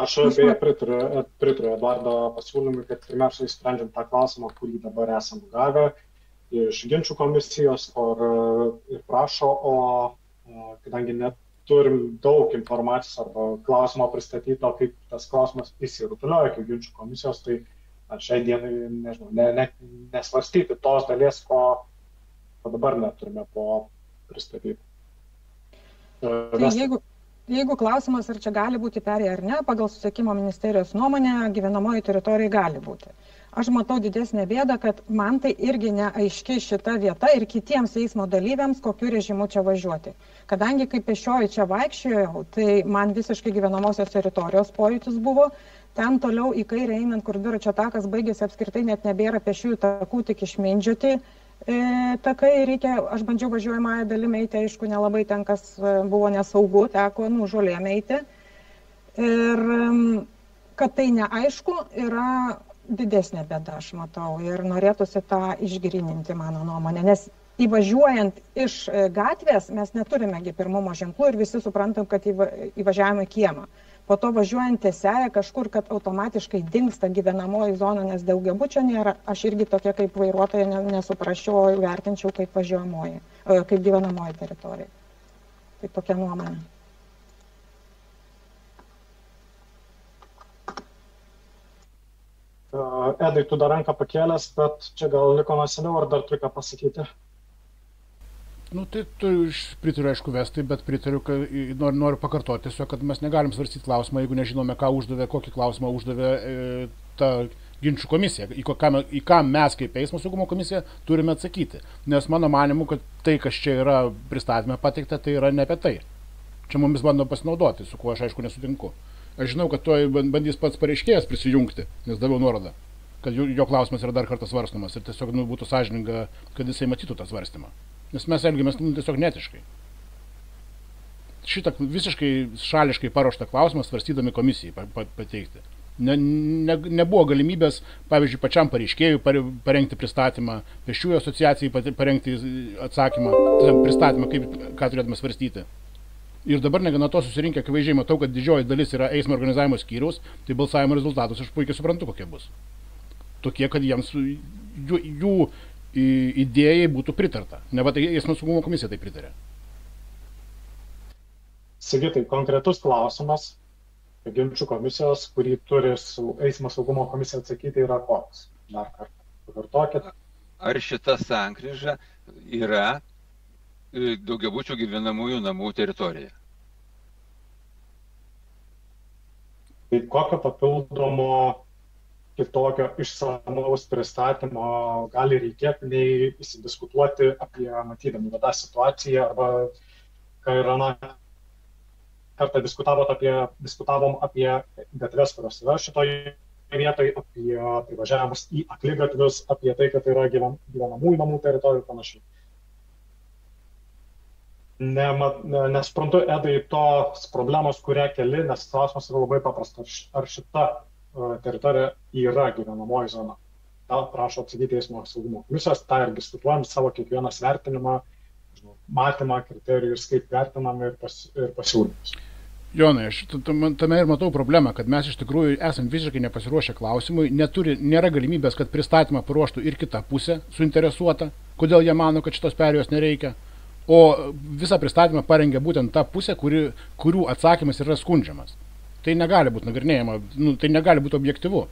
Aš beje pritariu Eduardo pasiūlymui, kad pirmiausiai sprendžiant tą klausimą, kurį dabar esam gavę iš ginčų komisijos ir prašo, o kadangi neturim daug informacijos arba klausimo pristatyto, kaip tas klausimas įsirutulioja iki ginčų komisijos, tai šiai dienai, nežinau, nesvarstyti tos dalies, ko dabar neturime pristatyti. Jeigu klausimas, ar čia gali būti perėja ar ne, pagal susisiekimo ministerijos nuomonę, gyvenamoji teritorija gali būti. Aš matau didesnę bėdą, kad man tai irgi neaiški šita vieta ir kitiems eismo dalyviams, kokiu režimu čia važiuoti. Kadangi kaip pėsčioji čia vaikščiojau, tai man visiškai gyvenamosios teritorijos pojūtis buvo, ten toliau į kairę einant, kur dviračio takas baigėsi, apskritai net nebėra pėsčiųjų takų, tik išmindžioti takai. Aš bandžiau važiuojamąją dalimi eiti, aišku, nelabai ten kas buvo nesaugu, teko žolėm eiti. Ir kad tai neaišku, yra didesnė bėda, aš matau, ir norėtųsi tą išgryninti, mano nuomonė, nes įvažiuojant iš gatvės mes neturimegi pirmumo ženklų ir visi suprantam, kad įvažiavame kiemą. Po to važiuojant tiesiąją kažkur, kad automatiškai dingsta gyvenamoji zona, nes daugiabučio nėra, aš irgi tokia kaip vairuotoja nesuprasčiau, vertinčiau kaip važiuojamoji, kaip gyvenamoji teritorija. Tai tokia nuomonė. Edai, tu dar ranką pakėlęs, bet čia gal liko nuo seniau, ar dar turi ką pasakyti? Tai pritariu, aišku, Vestai, bet pritariu, kad noriu pakartoti tiesiog, kad mes negalim svarstyti klausimą, jeigu nežinome, kokį klausimą uždavė ta ginčių komisija, į ką mes kaip eismo saugumo komisija turime atsakyti. Nes mano manimu, kad tai, kas čia yra pristatymė pateikta, tai yra ne apie tai. Čia mumis bando pasinaudoti, su kuo aš aišku nesutinku. Aš žinau, kad toj bandys pats pareiškėjas prisijungti, nes daviau nuorodą, kad jo klausimas yra dar kartą svarstomas ir tiesiog būtų sąžininga, kad jisai matytų tą svarstymą. Nes mes elgiamės tiesiog netiškai. Šitą visiškai šališkai paruoštą klausimą svarstydami komisijai pateikti. Nebuvo galimybės, pavyzdžiui, pačiam pareiškėjui parengti pristatymą, pėsčiųjų asociacijai parengti atsakymą, pristatymą, ką turėtume svarstyti. Ir dabar negana to susirinkę, akivaizdžiai matau, kad didžioji dalis yra eismo organizavimo skyriaus, tai balsavimo rezultatus aš puikiai suprantu, kokie bus. Tokie, kad jiems jų idėjai būtų pritarta. Neva tai eismo saugumo komisija tai pritarė. Sigitai, konkretus klausimas ginčių komisijos, kurį turi eismo saugumo komisija atsakyti, yra koks? Dar kartą. Pakartokit. Ar šita sankryža yra daugiabučių gyvenamųjų namų teritorija? Tai kokio papildomo kitokio išsamaus pristatymo gali reikėti, nei įsidiskutuoti apie, matydami tą situaciją, arba ką ir aną kartą diskutavom apie gatves, kurios yra šitoje vietoje, apie privažiavimus į akligatvius, apie tai, kad yra gyvenamųjų namų teritorijų ir panašiai. Nesprantu, Edai, tos problemos, kurią keli, nes klausimas yra labai paprastas. Ar šita teritorija yra gyvenamoji zona? Ta prašo atsakyti eismo saugumo komisijos, tą ir diskutuojam savo kiekvienas vertinimą, matymą, kriterijus, kaip vertinam ir pasiūlymus. Jonai, aš tame ir matau problemą, kad mes iš tikrųjų esam visiškai nepasiruošę klausimui, nėra galimybės, kad pristatymą paruoštų ir kita pusė suinteresuota, kodėl jie mano, kad šitos perėjos nereikia. O visą pristatymą parengia būtent ta pusė, kurių atsakymas yra skundžiamas. Tai negali būti nagrinėjama, tai negali būti objektyvu,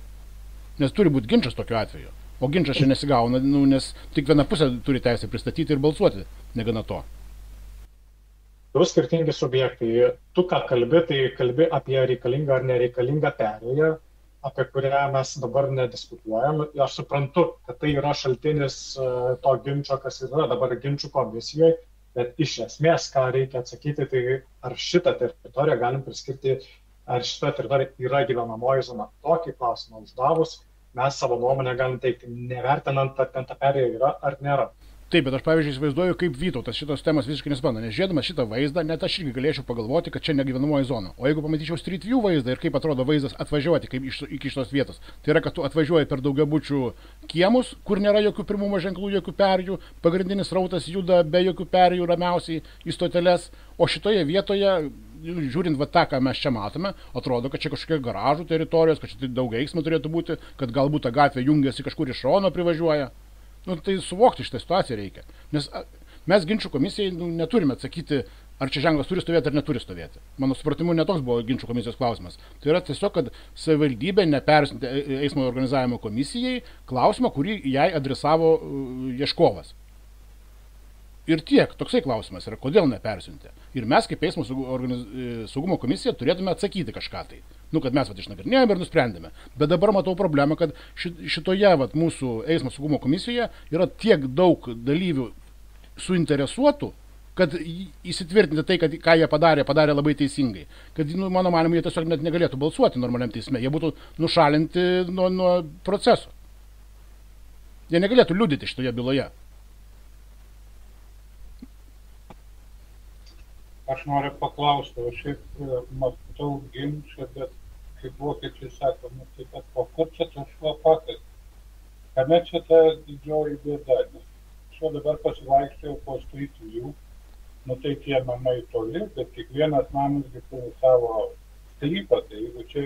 nes turi būti ginčas tokiu atveju. O ginčas čia nesigauna, nes tik viena pusė turi teisę pristatyti ir balsuoti, negana to. Du skirtingi subjektai. Tu ką kalbi, tai kalbi apie reikalingą ar nereikalingą perėją, apie kurią mes dabar nediskutuojam. Aš suprantu, kad tai yra šaltinis to ginčo, kas yra dabar ginčių komisijoje. Bet iš esmės, ką reikia atsakyti, tai ar šitą teritoriją galim priskirti, ar šita teritorija yra gyvenamoji zona. Tokį klausimą uždavus, mes savo nuomonę galim teikti, nevertinant, ar ten ta perėja yra ar nėra. Taip, bet aš, pavyzdžiui, įsivaizduoju, kaip Vytautas šitos temos visiškai nesupanta, nes žiūrėdamas šitą vaizdą, net aš irgi galėčiau pagalvoti, kad čia negyvenamoji zona. O jeigu pamatyčiau Street View vaizdą ir kaip atrodo vaizdas atvažiuoti iki šitos vietos, tai yra, kad tu atvažiuoji per daugiabučių kiemus, kur nėra jokių pirmumo ženklų, jokių perėjų, pagrindinis rautas juda be jokių perėjų ramiausiai į stoteles, o šitoje vietoje, žiūrint va tą, ką mes čia matome, atrodo, kad čia kažkokie garažų teritorijos, kad čia daug eismo turėtų būti, kad galbūt ta gatvė jungiasi kažkur iš šono privažiuoja. Tai suvokti šitą situaciją reikia. Nes mes ginčių komisijai neturime atsakyti, ar čia ženklas turi stovėti ar neturi stovėti. Mano supratimu, netoks buvo ginčių komisijos klausimas. Tai yra tiesiog, kad savivaldybė nepersiuntė eismo organizavimo komisijai klausimą, kurį jai adresavo ieškovas. Ir tiek, toksai klausimas yra, kodėl nepersiuntė. Ir mes kaip eismo saugumo komisija turėtume atsakyti kažką tai. Kad mes išnagrinėjome ir nusprendėme. Bet dabar matau problemą, kad šitoje mūsų eismo saugumo komisijoje yra tiek daug dalyvių suinteresuotų, kad įsitvirtinti tai, kad ką jie padarė labai teisingai. Kad, mano manimu, jie tiesiog net negalėtų balsuoti normaliam teisme. Jie būtų nušalinti nuo proceso. Jie negalėtų liudyti šitoje byloje. Aš noriu paklausti, o šiaip matau ginčą, bet kaip vokiečiai sako, tai bet po kur čia tas šuo pakastas? Kame čia ta didžioji bėda? Nes šio dabar pasivaikščiau po Street View, tai tie namai toli, bet kiekvienas namas turi savo sklypą, tai jeigu čia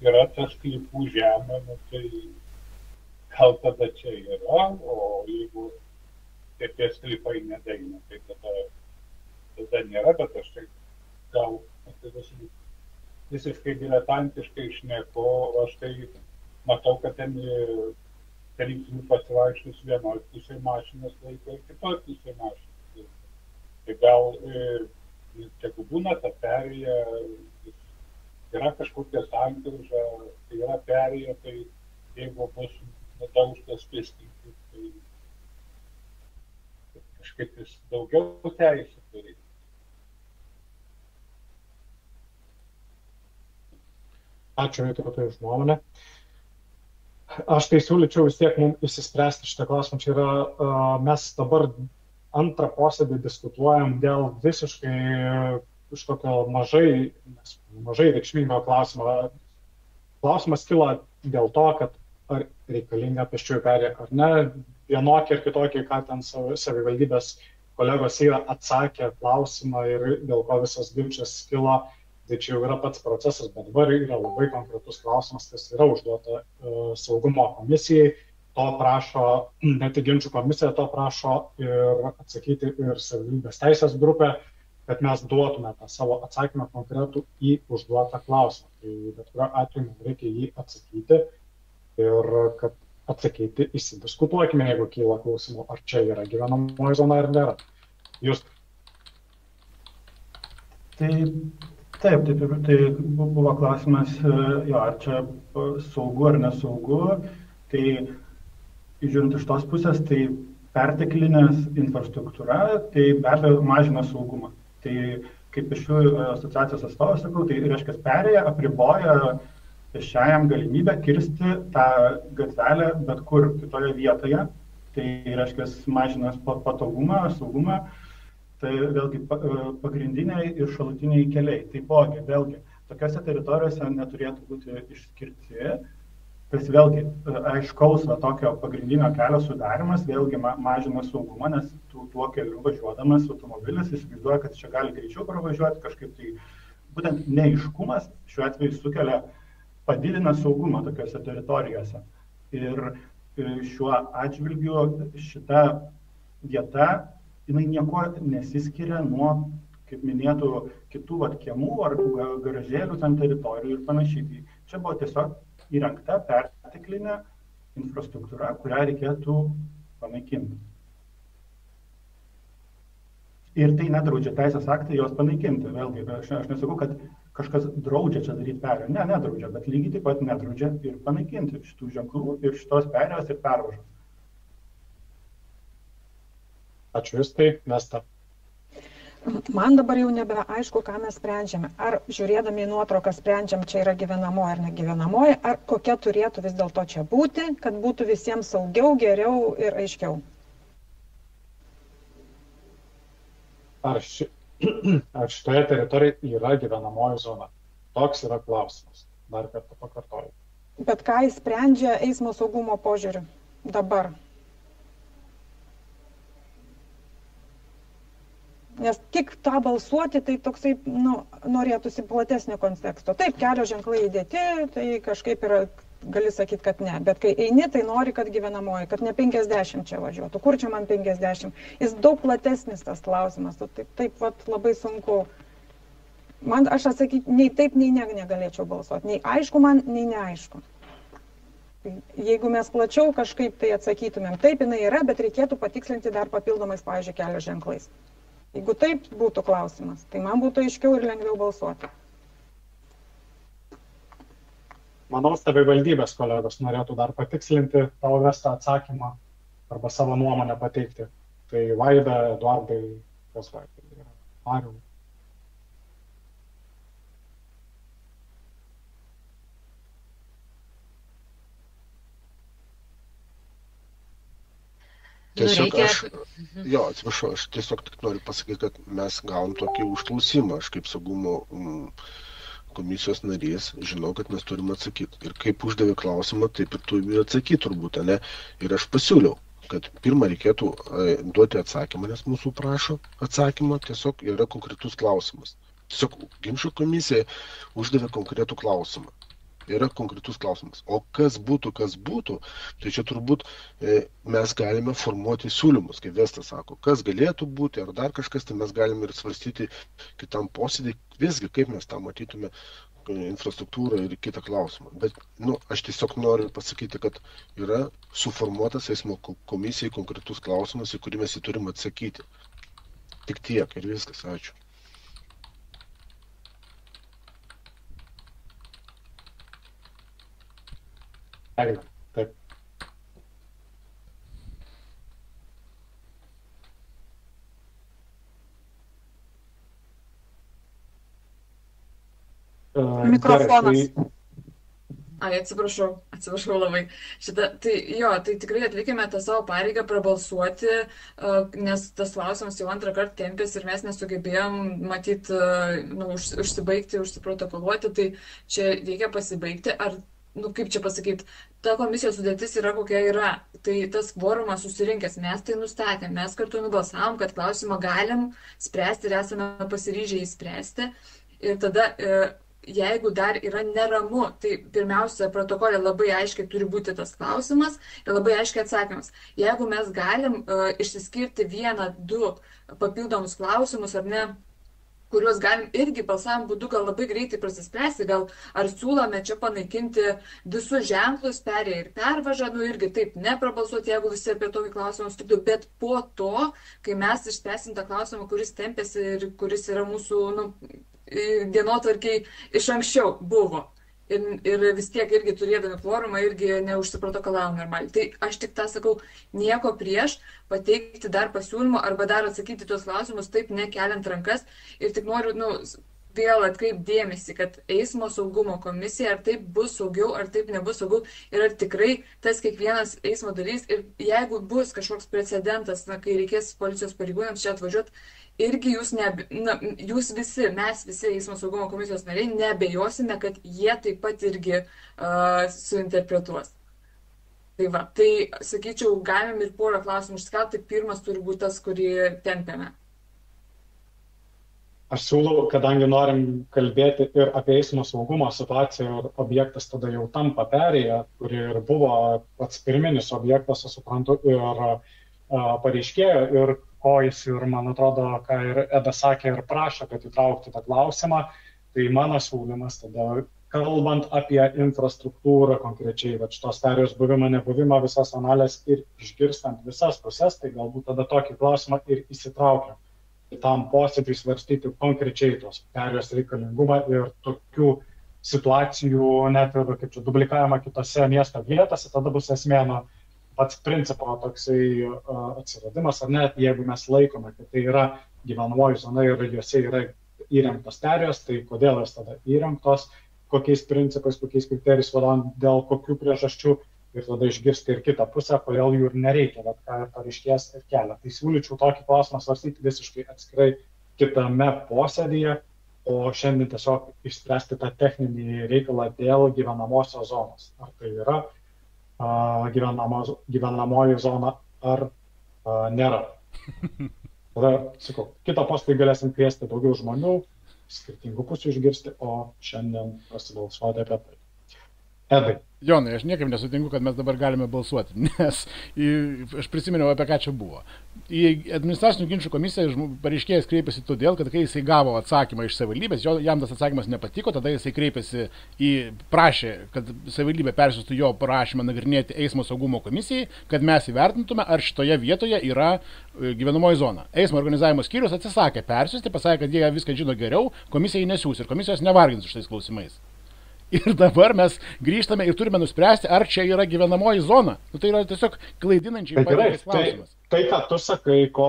yra ta sklypų žemė, tai gal tada čia yra, o jeigu tie sklypai nedaina, tai tada nėra, bet aš tai gal visiškai diletantiškai šneku, aš tai matau, kad ten rinkimų pasivaikščius vienoj pusėj mašinas laiko ir kitoj pusėj mašinas laiko. Tai gal, jeigu būna ta perėja, yra kažkokia sankryža, tai yra perėja, tai jeigu bus nudaužtas pėstininkas, tai kažkaip jis daugiau teisų turi. Ačiū Vytautui už nuomonę. Aš tai siūlyčiau vis tiek mums įsispręsti šitą klausimą. Čia yra, mes dabar antrą posėdį diskutuojam dėl visiškai kažkokio mažai reikšmingo klausimo. Klausimas kilo dėl to, kad ar reikalinga pėsčiųjų perėja ar ne. Vienokį ir kitokį, ką ten savivaldybės kolegos yra atsakę klausimą ir dėl ko visas ginčas kilo. Tai čia jau yra pats procesas, bet dabar yra labai konkretus klausimas, kas yra užduota saugumo komisijai, to prašo, ne tik ginčių komisija, to prašo ir atsakyti ir savivaldybės teisės grupė, kad mes duotume tą savo atsakymą konkretų į užduotą klausimą. Tai bet kuriuo atveju mums reikia jį atsakyti ir kad atsakyti įsidiskutuokime, jeigu kyla klausimų, ar čia yra gyvenamoji zona ar nėra. Jūs? Taip, tai buvo klausimas, ar čia saugu ar nesaugu. Tai žiūrint iš tos pusės, tai perteklinės infrastruktūra, tai be abejo mažina saugumą. Tai kaip pėsčiųjų asociacijos atstovas sakau, tai reiškia perėja apriboja pėsčiajam galimybę kirsti tą gatvelę bet kur kitoje vietoje. Tai reiškia mažina patogumą, saugumą. Tai vėlgi pagrindiniai ir šalutiniai keliai. Taipogi, vėlgi, tokiose teritorijose neturėtų būti išskirti, kas vėlgi aiškaus tokio pagrindinio kelio sudarimas, vėlgi mažina saugumą, nes tuo keliu važiuodamas automobilis įsivaizduoja, kad čia gali greičiau pravažiuoti kažkaip. Tai būtent neaiškumas šiuo atveju sukelia, padidina saugumą tokiose teritorijose. Ir šiuo atžvilgiu šita vieta jinai nieko nesiskiria nuo, kaip minėtų, kitų kiemų ar garažėlių ten teritorijų ir panašiai. Tai čia buvo tiesiog įrengta perteklinė infrastruktūra, kurią reikėtų panaikinti. Ir tai nedraudžia teisės aktai jos panaikinti. Vėlgi, aš nesakau, kad kažkas draudžia čia daryti perėją. Ne, nedraudžia, bet lygiai taip pat nedraudžia ir panaikinti šitų ženklų ir šitos perėjos ir pervažos. Ačiū Justai, Vesta. Man dabar jau nebeaišku, ką mes sprendžiame. Ar žiūrėdami į nuotrauką sprendžiam, čia yra gyvenamoji ar negyvenamoji, ar kokia turėtų vis dėlto čia būti, kad būtų visiems saugiau, geriau ir aiškiau. Ar šitoje teritorijoje yra gyvenamoji zona? Toks yra klausimas. Dar kartą pakartoju. Bet ką jis sprendžia eismo saugumo požiūriu dabar? Nes tik tą balsuoti, tai toksai, norėtųsi platesnio konteksto. Taip, kelio ženklai įdėti, tai kažkaip yra, gali sakyti, kad ne. Bet kai eini, tai nori, kad gyvenamoji, kad ne 50 čia važiuotų. Kur čia man 50? Jis daug platesnis tas klausimas. Taip labai sunku. Man, aš atsakyti, nei taip, nei ne negalėčiau balsuoti. Nei aišku man, nei neaišku. Jeigu mes plačiau kažkaip tai atsakytumėm, taip jinai yra, bet reikėtų patikslinti dar papildomais, pavyzdžiui, kelio ženklais. Jeigu taip būtų klausimas, tai man būtų aiškiau ir lengviau balsuoti. Manau, savivaldybės kolegos norėtų dar patikslinti tavo Vestą atsakymą arba savo nuomonę pateikti. Tai Vaida, Eduardai, kas Vaida? pareigų. Tiesiog atsiprašau, aš tiesiog tik noriu pasakyti, kad mes gavom tokį užklausimą, aš kaip saugumo komisijos narys žinau, kad mes turime atsakyti. Ir kaip uždavė klausimą, taip ir turime atsakyti turbūt, ne? Ir aš pasiūliau, kad pirmą reikėtų duoti atsakymą, nes mūsų prašo atsakymą, tiesiog yra konkretus klausimas. Tiesiog ginčų komisija uždavė konkretų klausimą. Yra konkretus klausimas. O kas būtų, tai čia turbūt mes galime formuoti siūlymus, kaip Vestas sako, kas galėtų būti, ar dar kažkas, tai mes galime ir svarstyti kitam posėdį, visgi kaip mes tą matytume infrastruktūrą ir kitą klausimą. Bet aš tiesiog noriu pasakyti, kad yra suformuotas eismo komisijai konkretus klausimas, į kurį mes jį turime atsakyti. Tik tiek ir viskas, ačiū. Taip. Mikrofonas. Atsiprašau labai. Tai tikrai atlikime tą savo pareigą prabalsuoti, nes tas klausimas jau antrą kartą tempėsi ir mes nesugebėjom matyti, užsibaigti, užsiprotokoluoti, tai čia reikia pasibaigti. Ar kaip čia pasakyti, ta komisijos sudėtis yra kokia yra. Tai tas kvorumas susirinkęs, mes tai nustatėm, mes kartu nubalsavom, kad klausimą galim spręsti ir esame pasiryžę įspręsti. Ir tada, jeigu dar yra neramu, tai pirmiausia, protokolė labai aiškiai turi būti tas klausimas ir labai aiškiai atsakymas. Jeigu mes galim išsiskirti 1-2 papildomus klausimus, ar ne, kuriuos galim irgi balsavimo būdu gal labai greitai prasispręsti, gal ar siūlome čia panaikinti visus ženklus, perėję ir pervažą, irgi taip neprabalsuoti, jeigu visi apie tokį klausimą sutiktų, bet po to, kai mes išspręsim tą klausimą, kuris tempėsi ir kuris yra mūsų dienotvarkiai iš anksčiau buvo. Ir vis tiek irgi turėdami kvorumą irgi neužsiprotokolavom normaliai. Tai aš tik tą sakau, nieko prieš pateikti dar pasiūlymą arba dar atsakyti tuos klausimus, taip nekeliant rankas. Ir tik noriu vėl atkreipti dėmesį, kad eismo saugumo komisija, ar taip bus saugiau, ar taip nebus saugiau, ir ar tikrai tas kiekvienas eismo dalyvis. Ir jeigu bus kažkoks precedentas, kai reikės policijos pareigūnams čia atvažiuoti, irgi jūs visi, mes visi eismo saugumo komisijos nariai neabejosime, kad jie taip pat irgi suinterpretuos. Tai sakyčiau, galim ir porą klausimų išskelti, tai pirmas turi būti tas, kurį tempėme. Aš siūlau, kadangi norim kalbėti ir apie eismo saugumo situaciją, ir objektas tada jau tampa perėję, kuri ir buvo pats pirminis objektas, aš suprantu, ir pareiškėjo, ir ko jis ir, man atrodo, ką ir Eda sakė ir prašo, kad įtraukti tą klausimą, tai mano siūlymas tada, kalbant apie infrastruktūrą konkrečiai, šitos perėjos buvimą, nebuvimą, visas analės ir išgirstant visas pusės, tai galbūt tada tokį klausimą ir įsitraukiam. Tam posėdžiui svarstyti konkrečiai tos perėjos reikalingumą ir tokių situacijų, net ir kaip čia duplikavimą kitose miesto vietose, tada bus esmė pats principo toksai atsiradimas, ar net jeigu mes laikome, kad tai yra gyvenamoji zona ir juose yra įrengtos perėjos, tai kodėl jos tada įrengtos, kokiais principais, kokiais kriterijais vadovant, dėl kokių priežasčių, ir tada išgirsti ir kitą pusę, kodėl jų ir nereikia, bet ką pareiškės ir kelia. Tai siūlyčiau tokį klausimą svarstyti visiškai atskirai kitame posėdyje, o šiandien tiesiog išspręsti tą techninį reikalą dėl gyvenamosios zonos. Ar tai yra gyvenamoji zona, ar nėra. Tada, sakau, kitą posėdį galėsim kviesti daugiau žmonių, skirtingų pusių išgirsti, o šiandien pasibalsuoti apie tai. Edai. Jonai, aš niekaip nesutinku, kad mes dabar galime balsuoti, nes aš prisiminiau, apie ką čia buvo. Į administracinių ginčų komisiją pareiškėjas kreipėsi todėl, kad kai jisai gavo atsakymą iš savivaldybės, jam tas atsakymas nepatiko, tada jisai kreipėsi prašė, kad savivaldybė persiųstų jo prašymą nagrinėti eismo saugumo komisijai, kad mes įvertintume, ar šitoje vietoje yra gyvenamoji zona. Eismo organizavimo skyrius atsisakė persiųsti, pasakė, kad jie viską žino geriau, komisijai nesiūs ir komisijos nevargins šitais klausimais. Ir dabar mes grįžtame ir turime nuspręsti, ar čia yra gyvenamoji zona. Tai yra tiesiog klaidinančiai pareikštas klausimas. Tai, ką tu sakai, ko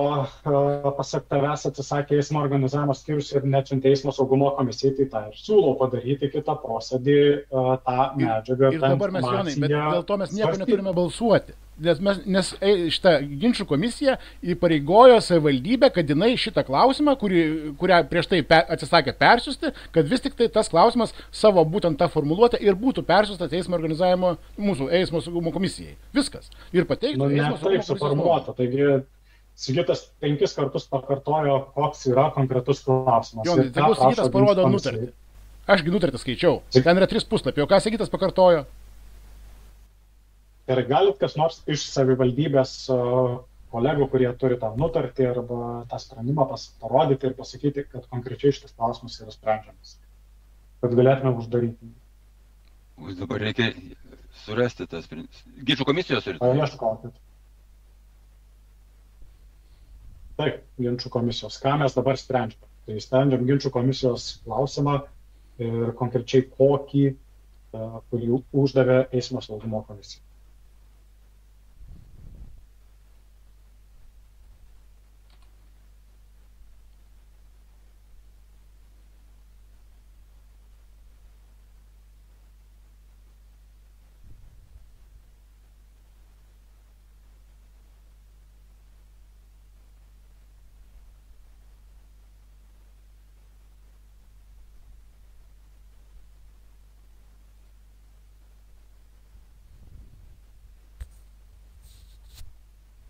pasak tavęs atsisakė eismo organizavimo skyrius ir neatsiuntė eismo saugumo komisijai, tai tą ir siūlau padaryti kitą posėdį tą medžiagą. Ir dabar mes, Jonai, bet dėl to mes nieko neturime balsuoti. Nes šitą ginčių komisija įpareigojo savivaldybę, kad jinai šitą klausimą, kurią prieš tai atsisakė persiųsti, kad vis tik tai tas klausimas savo būtent tą formuluotę ir būtų persiųstas eismo organizavimo, mūsų eismo saugumo komisijai. Viskas. Ir pateiktų eismo saugumo komisijos. Taigi, Sigitas 5 kartus pakartojo, koks yra konkretus klausimas. Jonai, tai Sigitas parodo nutartį. Ašgi nutartį skaičiau. Ten yra 3 puslapiai. O ką Sigitas pakartojo? Ir galit kas nors iš savivaldybės kolegų, kurie turi tą nutartį arba tą sprendimą parodyti ir pasakyti, kad konkrečiai šitas klausimas yra sprendžiamas. Kad galėtume uždaryti. Dabar reikia surasti tas ginčių komisijos ir... Ieškokit. Taip, ginčių komisijos. Ką mes dabar sprendžiame? Tai sprendžiam ginčių komisijos klausimą ir konkrečiai kokį, kurį uždavė eismo saugumo komisija.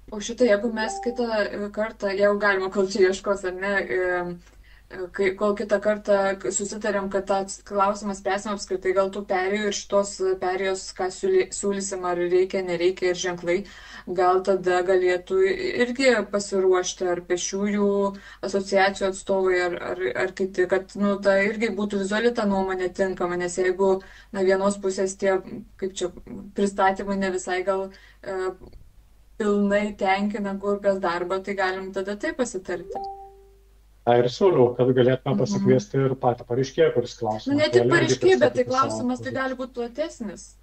O šitą, jeigu mes kitą kartą, jau galima kol čia ieškos, ar ne, kol kitą kartą susitarėm, kad tas klausimas spręsim apskritai gal tų perėjų ir šitos perėjos, ką siūlysim, ar reikia, nereikia ir ženklai, gal tada galėtų irgi pasiruošti ar pešiųjų asociacijų atstovai, ar kiti, kad ta irgi būtų vizuali ta nuomonė tinkama, nes jeigu vienos pusės tie, kaip čia, pristatymai ne visai gal pilnai tenkina kur kas darbą, tai galim tada taip pasitarti. Tai ir siūliau, kad galėtume pasikviesti ir patį pareiškėją, kuris klausimas. Ne tik pareiškėją, bet tai klausimas tai gali būti platesnis.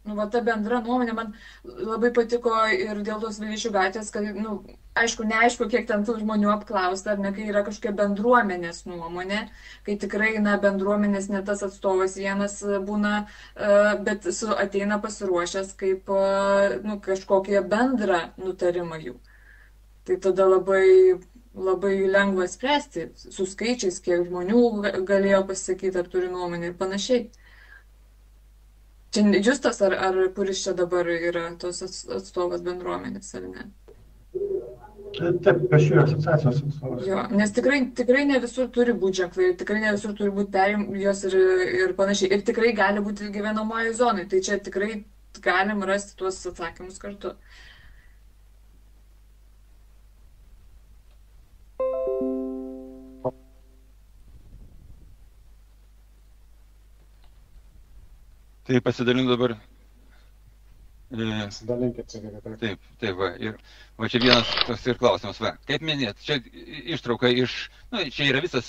Ta bendra nuomonė man labai patiko ir dėl tos Vileišių gatvės, kad, aišku, neaišku, kiek ten tų žmonių apklausta, ar ne, kai yra kažkokia bendruomenės nuomonė, kai tikrai, bendruomenės ne tas atstovas vienas būna, bet ateina pasiruošęs kaip, kažkokie bendrą nutarimą jų. Tai tada labai lengva spręsti su skaičiais, kiek žmonių galėjo pasakyti, ar turi nuomonę ir panašiai. Čia Justas, ar kuris čia dabar yra tos atstovas bendruomenės, ar ne? Taip, pešiųjų asociacijos atstovas. Jo, nes tikrai ne visur turi būti ženklai, tikrai ne visur turi būti perėjos ir panašiai. Ir tikrai gali būti gyvenamoji zonai, tai čia tikrai galim rasti tuos atsakymus kartu. Tai pasidalinu dabar. Pasidalinkit, sakykite. Taip, va. Ir va čia vienas toks ir klausimas. Va, kaip minėt, čia ištrauka iš, čia yra visas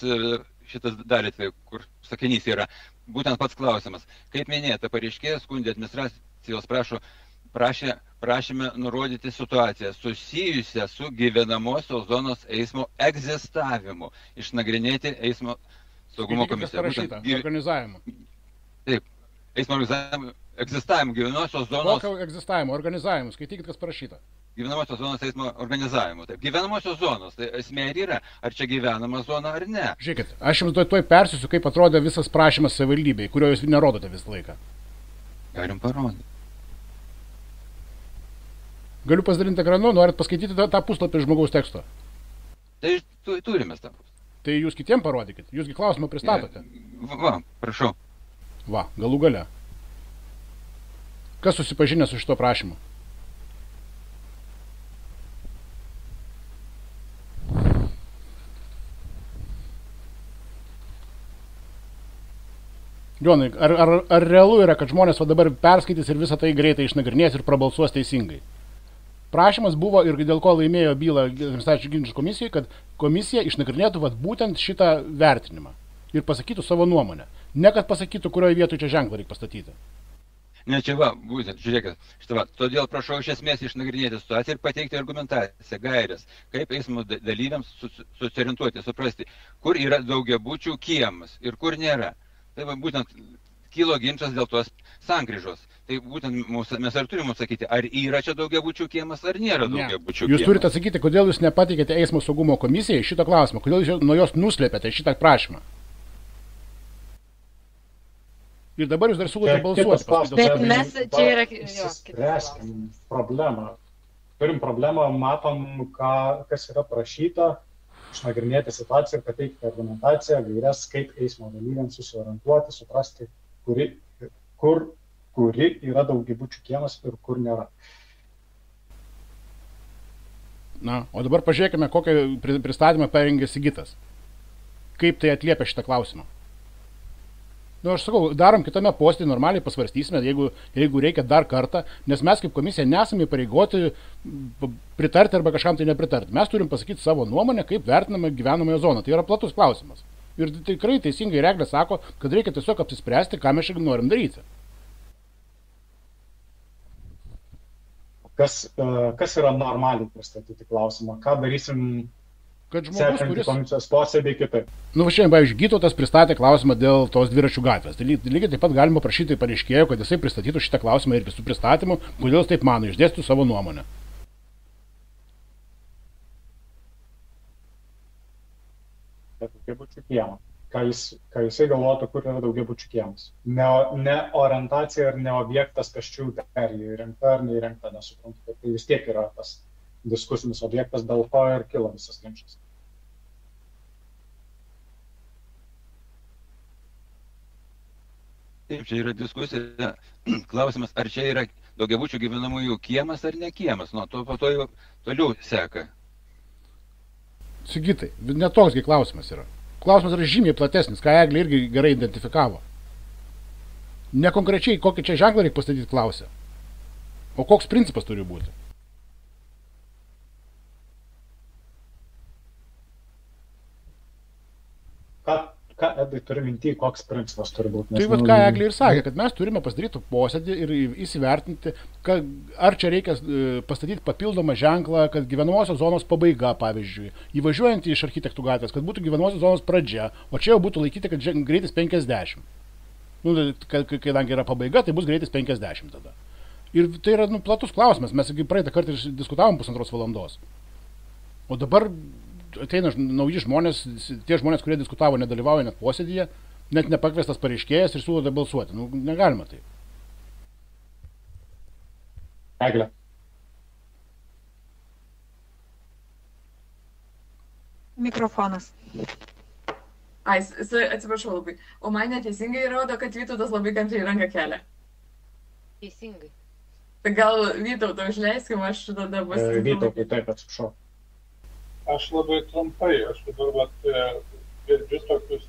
šitas dalis, kur sakinys yra, būtent pats klausimas. Kaip minėta, pareiškėjas skundė administracijos prašėme nurodyti situaciją susijusią su gyvenamosios zonos eismo egzistavimu, išnagrinėti eismo saugumo komisiją. Organizavimu. Taip. Eismo egzistavimo, gyvenamosios zonos... Kokio egzistavimo, organizavimo, skaitykit, kas parašyta. Gyvenamosios zonos eismo organizavimo. Taip, gyvenamosios zonos, tai esmė ir yra, ar čia gyvenama zona ar ne. Žiūrėkit, aš jums tuoj persiųsiu, kaip atrodė visas prašymas savivaldybei, kurio jūs nerodote visą laiką. Galim parodyti. Galiu pasidalinti ekranu, norit paskaityti tą puslapį žmogaus teksto? Tai turime tą puslapį. Tai jūs kitiem parodykit, jūsgi klausimą pristatote. Va, prašau. Va, galų gale. Kas susipažinę su šito prašymu? Jonai, ar realu yra, kad žmonės dabar perskaitys ir visą tai greitai išnagrinės ir prabalsuos teisingai? Prašymas buvo ir dėl ko laimėjo bylą administracinių ginčų komisijai, kad komisija išnagrinėtų būtent šitą vertinimą ir pasakytų savo nuomonę. Ne kad pasakytų, kurioje vietoje čia ženklą reikia pastatyti. Ne, čia va, būtent, žiūrėkit, šitą va, todėl prašau iš esmės išnagrinėti situaciją ir pateikti argumentaciją, gairės, kaip eismo dalyviams susiorientuoti, suprasti, kur yra daugiabučių kiemas ir kur nėra. Tai va, būtent kilo ginčas dėl tos sankryžos. Tai būtent mes ar turim atsakyti, ar yra čia daugiabučių kiemas, ar nėra daugiabučių kiemas. Jūs turite atsakyti, kodėl jūs nepateikėte eismo saugumo komisijai šito klausimą, kodėl jūs nuo jos nuslėpėte šitą prašymą. Ir dabar jūs dar siūlote balsuoti. Bet mes čia yra... Spręskim problemą. Turim problemą, matom, kas yra prašyta, išnagrinėti situaciją ir pateikti argumentaciją, gaires, kaip eismo dalyviams susiorientuoti, suprasti, kuri yra daugiabučių kiemas ir kur nėra. Na, o dabar pažiūrėkime, kokią pristatymą parengė Sigitas. Kaip tai atliepia šitą klausimą. Nu, aš sakau, darom kitame posėdyje, normaliai pasvarstysime, jeigu reikia dar kartą, nes mes kaip komisija nesame įpareigoti pritarti arba kažkam tai nepritarti. Mes turim pasakyti savo nuomonę, kaip vertiname gyvenamąją zoną. Tai yra platus klausimas. Ir tikrai teisingai Reglė sako, kad reikia tiesiog apsispręsti, ką mes čia norim daryti. Kas yra normaliai pristatyti klausimą? Ką darysim sekantį komisijos posėdį kitaip? Nu, šiandien, pavyzdžiui, Gytautas pristatė klausimą dėl tos dviračių gatvės. Tai lygiai taip pat galima prašyti pareiškėjo, kad jisai pristatytų šitą klausimą irgi su pristatymu, kodėl jis taip mano, išdėstų savo nuomonę. Daugiabučių kiemą. Ką jisai galvotų, kur yra daugiabučių kiemas. Ne orientacija ir ne objektas pėsčiųjų perėjų įrengta ar neįrengta, nesuprantu, kad tai vis tiek yra tas diskusinis objektas, dėl to ir kilo visas ginčas. Taip, čia yra diskusija. Klausimas, ar čia yra daugiabučių gyvenamųjų kiemas ar ne kiemas. Nuo to po to jau toliau seka. Sigitai, net toksgi klausimas yra. Klausimas yra žymiai platesnis, ką Eglė irgi gerai identifikavo. Ne konkrečiai, kokį čia ženklą reikia pastatyti klausia. O koks principas turi būti? Ką Edai turi minty, koks principas turi būti? Tai vat ką Eglė ir sakė, kad mes turime pasidaryti posėdį ir įsivertinti, ar čia reikia pastatyti papildomą ženklą, kad gyvenamosios zonos pabaiga, pavyzdžiui, įvažiuojant iš Architektų gatvės, kad būtų gyvenamosios zonos pradžia, o čia jau būtų laikyti, kad greitis 50. Nu, kadangi yra pabaiga, tai bus greitis 50 tada. Ir tai yra platus klausimas, mes praeitą kartą diskutavom 1,5 valandos. O dabar ateina nauji žmonės, tie žmonės, kurie diskutavo, nedalyvauja net posėdyje, net nepakviestas pareiškėjas ir siūlo balsuoti. Nu, negalima taip. Eglė. Mikrofonas. Atsiprašau labai. O man neteisingai rodo, kad Vytautas labai kantriai ranką kelia. Teisingai. Tai gal Vytautą užleiskim, aš tada pasirinkau. Vytautai, taip, atsiprašau. Aš labai trumpai, aš dabar girdžiu tokius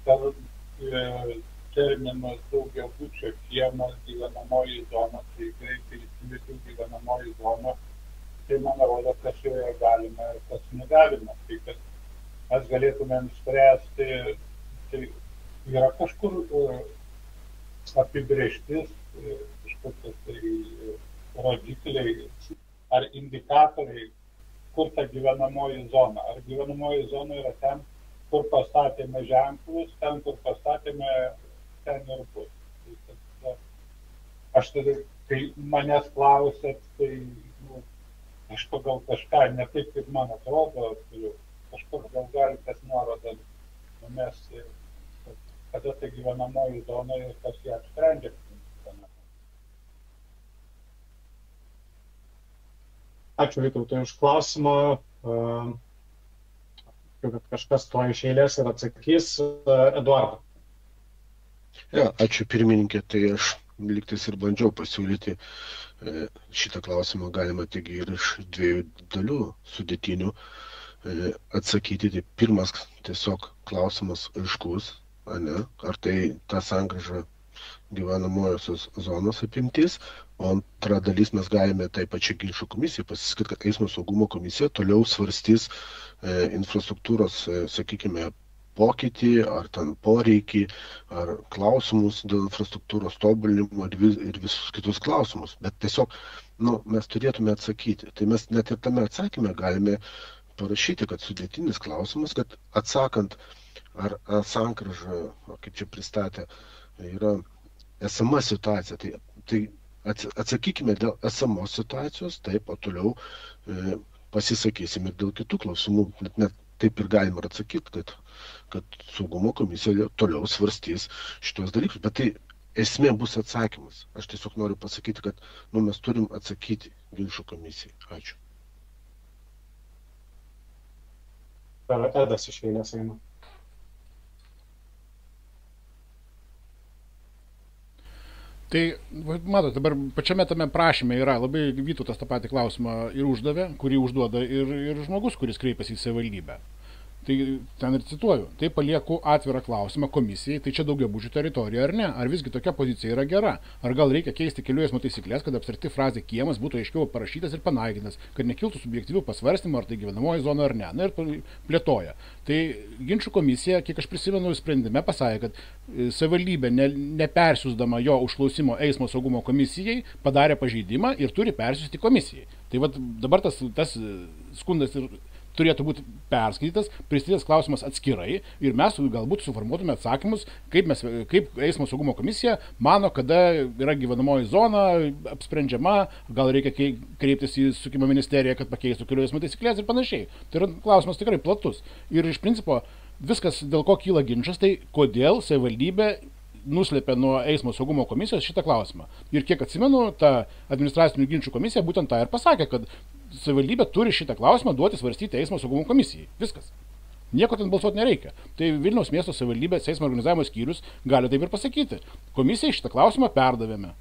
terminus daugiabučio kiemas, gyvenamoji zona, tai greitai įsimetių gyvenamoji zona, tai man rodo, kas joje galima ir kas negalima. Tai kad mes galėtumėm spręsti, tai yra kažkur apibrėžtis, kažkokios tai rodikliai ar indikatoriai, kur ta gyvenamoji zona. Ar gyvenamoji zona yra ten, kur pastatėme ženklus, ten, kur pastatėme, ten ir bus. Aš tada, kai manęs klausėt, tai aš pagal kažką, ne taip, kaip man atrodo, kažkur gal gali kas nuorodą numesti, kada tai gyvenamoji zona ir kas ją apsprendžia. Ačiū Vytautai už klausimą. Kad kažkas to iš eilės ir atsakys. Eduardo. Ja, ačiū pirmininkė, tai aš lygtais ir bandžiau pasiūlyti šitą klausimą galima tik ir iš dviejų dalių sudėtinių atsakyti. Tai pirmas tiesiog klausimas aiškus, ar tai ta sankryža gyvenamojosios zonos apimtis, o antra dalis mes galime tai pačiai ginčų komisijai pasiskirti, kad eismo saugumo komisija toliau svarstys infrastruktūros, sakykime, pokytį, ar ten poreikį, ar klausimus dėl infrastruktūros tobulinimo ir visus kitus klausimus. Bet tiesiog mes turėtume atsakyti. Tai mes net ir tame atsakymė galime parašyti, kad sudėtinis klausimas, kad atsakant, ar sankryža, kaip čia pristatė, yra esama situacija. Tai atsakykime dėl esamos situacijos, taip, o toliau pasisakysime ir dėl kitų klausimų. Net taip ir galima atsakyti, kad saugumo komisija toliau svarstys šitos dalykus. Bet tai esmė bus atsakymas. Aš tiesiog noriu pasakyti, kad mes turim atsakyti ginčų komisijai. Ačiū. Edas iš eilės eina. Tai, matot, dabar pačiame tame prašyme yra labai Vytautas tą patį klausimą ir uždavė, kurį užduoda ir žmogus, kuris kreipiasi į savivaldybę. Tai ten ir cituoju, tai palieku atvirą klausimą komisijai, tai čia daugiabučių teritorija ar ne, ar visgi tokia pozicija yra gera, ar gal reikia keisti kelių eismo taisyklės, kad abstrakti frazė kiemas būtų aiškiau parašytas ir panaikintas, kad nekiltų subjektyvių pasvarstymų, ar tai gyvenamoji zona ar ne, ir plėtoja. Tai ginčų komisija, kiek aš prisimenu sprendime, pasakė, kad savivaldybė nepersiųsdama jo užklausimo eismo saugumo komisijai padarė pažeidimą ir turi persiųsti komisijai. Tai dabar tas skundas ir turėtų būti perskaitytas, pristatytas klausimas atskirai ir mes galbūt suformuotume atsakymus, kaip eismo saugumo komisija mano, kada yra gyvenamoji zona apsprendžiama, gal reikia kreiptis į susisiekimo ministeriją, kad pakeistų kelių eismo taisyklės ir panašiai. Tai yra klausimas tikrai platus. Ir iš principo viskas, dėl ko kyla ginčas, tai kodėl savivaldybė nuslėpė nuo eismo saugumo komisijos šitą klausimą. Ir kiek atsimenu, ta administracinių ginčų komisija būtent tą ir pasakė, kad savivaldybė turi šitą klausimą duoti svarstyti eismo saugumo komisijai. Viskas. Nieko ten balsuoti nereikia. Tai Vilniaus miesto savivaldybės eismo organizavimo skyrius gali taip ir pasakyti. Komisijai šitą klausimą perdavėme.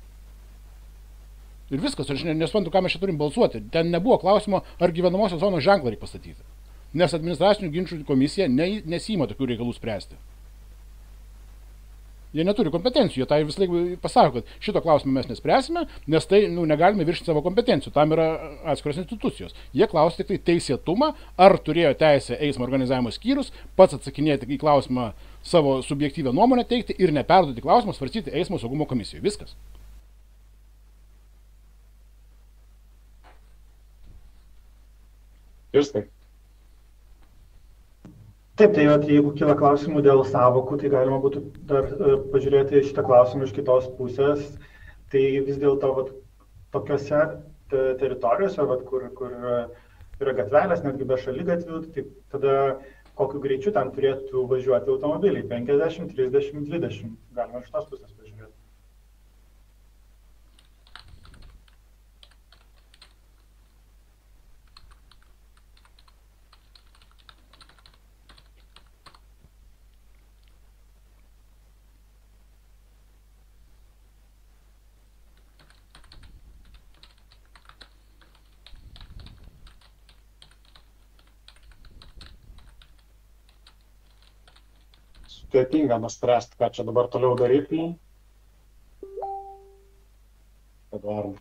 Ir viskas. Aš nesuprantu, ką mes čia turim balsuoti. Ten nebuvo klausimo, ar gyvenamosios zonos ženklą reikia pastatyti. Nes administracinių ginčų komisija nesiima tokių reikalų spręsti. Jie neturi kompetencijų, jie tai vis laik pasako, kad šito klausimą mes nespręsime, nes tai negalime viršyti savo kompetencijų, tam yra atskiros institucijos. Jie klausia tik tai teisėtumą, ar turėjo teisę eismo organizavimo skyrius, pats atsakinėti į klausimą savo subjektyvią nuomonę teikti ir neperduoti klausimą svarstyti eismo saugumo komisijoje. Viskas. Justai. Taip, tai jeigu kyla klausimų dėl savokų, tai galima būtų dar pažiūrėti šitą klausimą iš kitos pusės. Tai vis dėlto tokiose teritorijose, kur yra gatvelės, netgi be šaligatvių, tai tada kokiu greičiu ten turėtų važiuoti automobiliai? 50, 30, 20. Galima iš tos pusės pažiūrėti. Sudėtinga nuspręsti, ką čia dabar toliau darytumėm. Eduardai.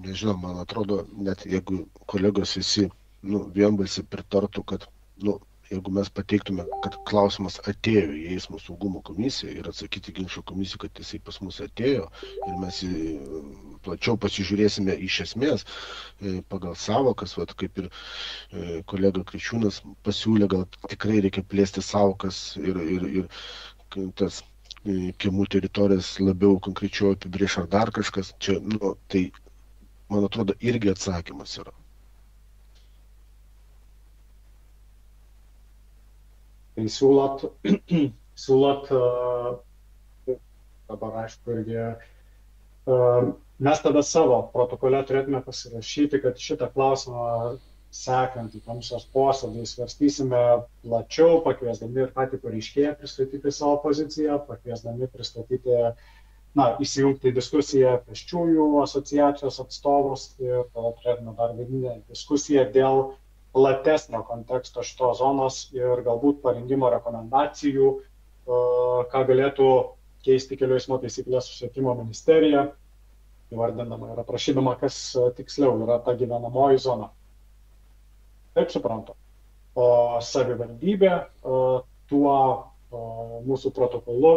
Nežinau, man atrodo, net jeigu kolegos visi vienbalsiai pritartų, kad jeigu mes pateiktume, kad klausimas atėjo į eismo saugumo komisiją ir atsakyti ginčų komisijų, kad jisai pas mus atėjo ir mes plačiau pasižiūrėsime iš esmės pagal savokas, kaip ir kolega Kriščiūnas pasiūlė, gal tikrai reikia plėsti savokas ir tas kiemų teritorijas labiau konkrečiau apibrėš ar dar kažkas. Čia, tai, man atrodo, irgi atsakymas yra. Tai siūlot, dabar aišku, irgi mes tada savo protokole turėtume pasirašyti, kad šitą klausimą sekantį komisijos posėdį svarstysime plačiau, pakviesdami ir patį pareiškėją pristatyti savo poziciją, pakviesdami pristatyti, įsijungti į diskusiją pėsčiųjų asociacijos atstovus ir tada turėtume dar vidinę diskusiją dėl platesnio konteksto šitos zonos ir galbūt parengimo rekomendacijų, ką galėtų keisti kelių eismo taisyklės susisiekimo ministerija, įvardindama ir aprašydama, kas tiksliau yra ta gyvenamoji zona. Taip suprantu. o savivaldybė tuo mūsų protokolu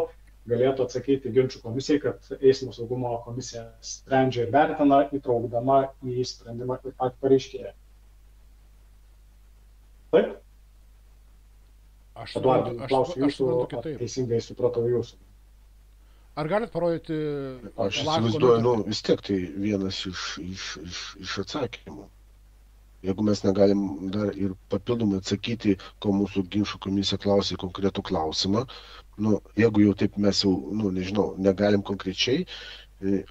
galėtų atsakyti ginčių komisijai, kad eismo saugumo komisija sprendžia ir vertina, įtraukdama į sprendimą ir patį pareiškėją. Taip? Eduardai, klausiu jūsų, ar teisingai supratau jūsų. Ar galit parodyti... Aš įsivaizduoju, vis tiek tai vienas iš atsakymų. Jeigu mes negalim dar ir papildomai atsakyti, ko mūsų ginčų komisija klausė konkretų klausimą, jeigu jau taip mes jau, nežinau, negalim konkrečiai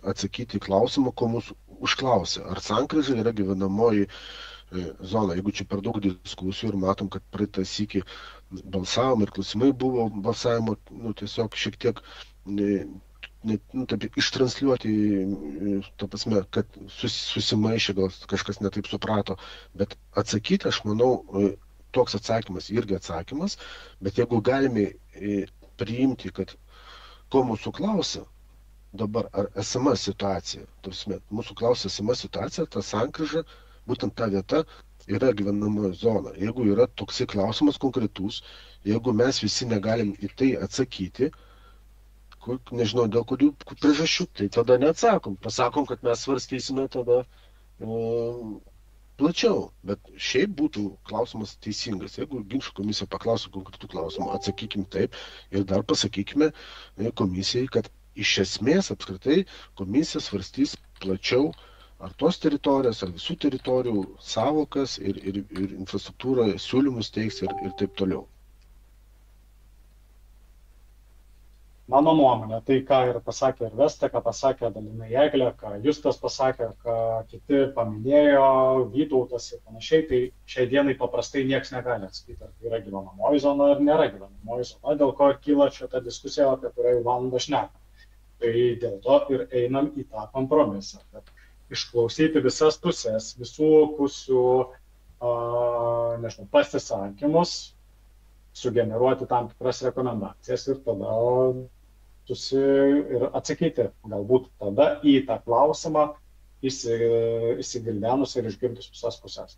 atsakyti klausimą, ko mūsų užklausė. Ar sankryža yra gyvenamoji zona? Jeigu čia per daug diskusijų ir matom, kad praeitą sykį balsavom ir klausimai buvo balsavimo, tiesiog šiek tiek ištransliuoti, ta prasme, kad susimaišė, gal kažkas netaip suprato, bet atsakyti, aš manau, toks atsakymas irgi atsakymas, bet jeigu galime priimti, kad ko mūsų klausia dabar, ar esama situacija, ta prasme, mūsų klausia esama situacija, ta sankryža, būtent ta vieta yra gyvenamoji zona. Jeigu yra toksai klausimas konkretus, jeigu mes visi negalim į tai atsakyti, nežinau, dėl kurių priežasčių, tai tada neatsakom. Pasakom, kad mes svarstysime tada plačiau. Bet šiaip būtų klausimas teisingas. Jeigu ginčų komisija paklausia konkretų klausimų, atsakykim taip ir dar pasakykime komisijai, kad iš esmės apskritai komisija svarstys plačiau ar tos teritorijos, ar visų teritorijų savokas ir infrastruktūrą siūlymus teiks ir taip toliau. Mano nuomonė, tai ką ir pasakė ir Vesta, ką pasakė dalinai Eglė, ką Justas pasakė, ką kiti paminėjo, Vytautas ir panašiai, tai šiai dienai paprastai niekas negali atsakyti, ar tai yra gyvenamoji zona ar nėra gyvenamoji zona, dėl ko ir kyla čia ta diskusija, apie kurią jau valandą šnekam. Tai dėl to ir einam į tą kompromisą, kad išklausyti visas pusės, visų pusių pasisakymus, sugeneruoti tam tikras rekomendacijas ir tada ir atsakyti galbūt tada į tą klausimą įsigildenus ir išgirdus visas pusės.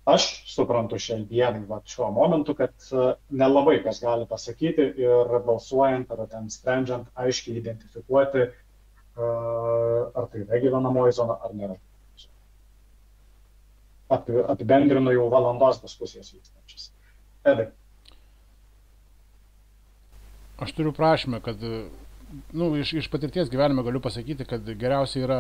Aš suprantu šiai dienai, šiuo momentu, kad nelabai kas gali pasakyti ir balsuojant ar ten sprendžiant aiškiai identifikuoti, ar tai yra gyvenamoji zona ar nėra. Apibendrinu jau valandos diskusijas vykstančias. Edai. Aš turiu prašymą, kad, iš patirties gyvenime galiu pasakyti, kad geriausia yra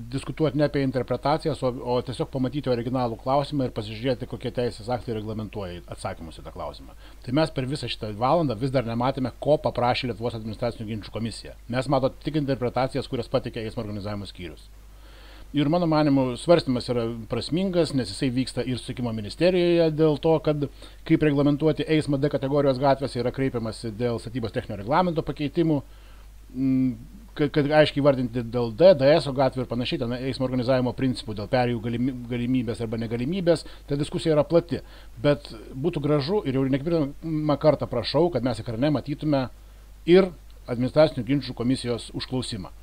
diskutuoti ne apie interpretacijas, o tiesiog pamatyti originalų klausimą ir pasižiūrėti, kokie teisės aktai reglamentuoja atsakymus į tą klausimą. Tai mes per visą šitą valandą vis dar nematėme, ko paprašė Lietuvos administracinių ginčų komisija. Mes matom tik interpretacijas, kurias pateikė eismo organizavimo skyrius. Ir mano manimu, svarstymas yra prasmingas, nes jisai vyksta ir susisiekimo ministerijoje dėl to, kad kaip reglamentuoti eismą D kategorijos gatvėse yra kreipiamasi dėl statybos techninio reglamento pakeitimų, kad aiškiai vardinti dėl D, DSO gatvių ir panašiai, ten eismo organizavimo principų dėl perėjų galimybės arba negalimybės, ta diskusija yra plati. Bet būtų gražu ir jau ne pirmą kartą prašau, kad mes ekrane matytume ir administracinių ginčų komisijos užklausimą.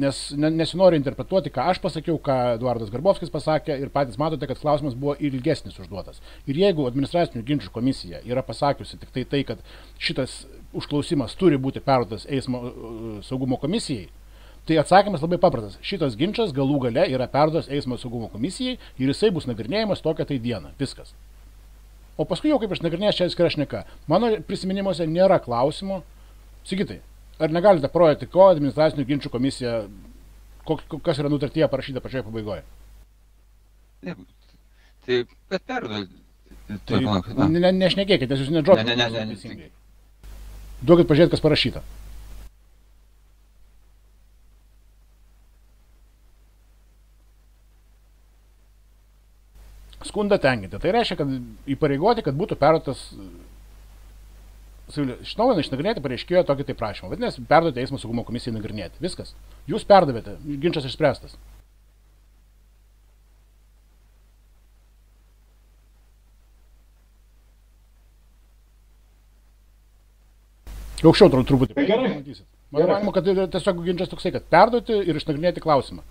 Nes nesinori interpretuoti, ką aš pasakiau, ką Eduardas Garbovskis pasakė ir patys matote, kad klausimas buvo ilgesnis užduotas. Ir jeigu administracinių ginčų komisija yra pasakiusi tik tai, kad šitas užklausimas turi būti perduotas eismo saugumo komisijai, tai atsakymas labai paprastas. Šitas ginčas galų gale yra perduotas eismo saugumo komisijai ir jisai bus nagrinėjamas tokią tai dieną. Viskas. O paskui jau kaip aš nagrinėjęs čia atskira šneka. Mano prisiminimuose nėra klausimų. Sigitai, ar negalite parodyti, ko administracinių ginčų komisija, kas yra nutartyje parašyta pačioje pabaigoje? Tai, bet perduoti. Nešnekėkit, nes jūs nedžodžiate teisingai. Duokit pažiūrėti, kas parašyta. Skundą tenkinti. Tai reiškia, kad įpareigoti, kad būtų perduotas iš naujo išnagrinėti pareiškėjo tokį tai prašymą. Vadinasi, perduoti eismo saugumo komisijai nagrinėti. Viskas. Jūs perdavėte. Ginčas išspręstas. Aukščiau truputį. Pamatysit. Man manimo, kad tiesiog ginčas toksai, kad perduoti ir išnagrinėti klausimą.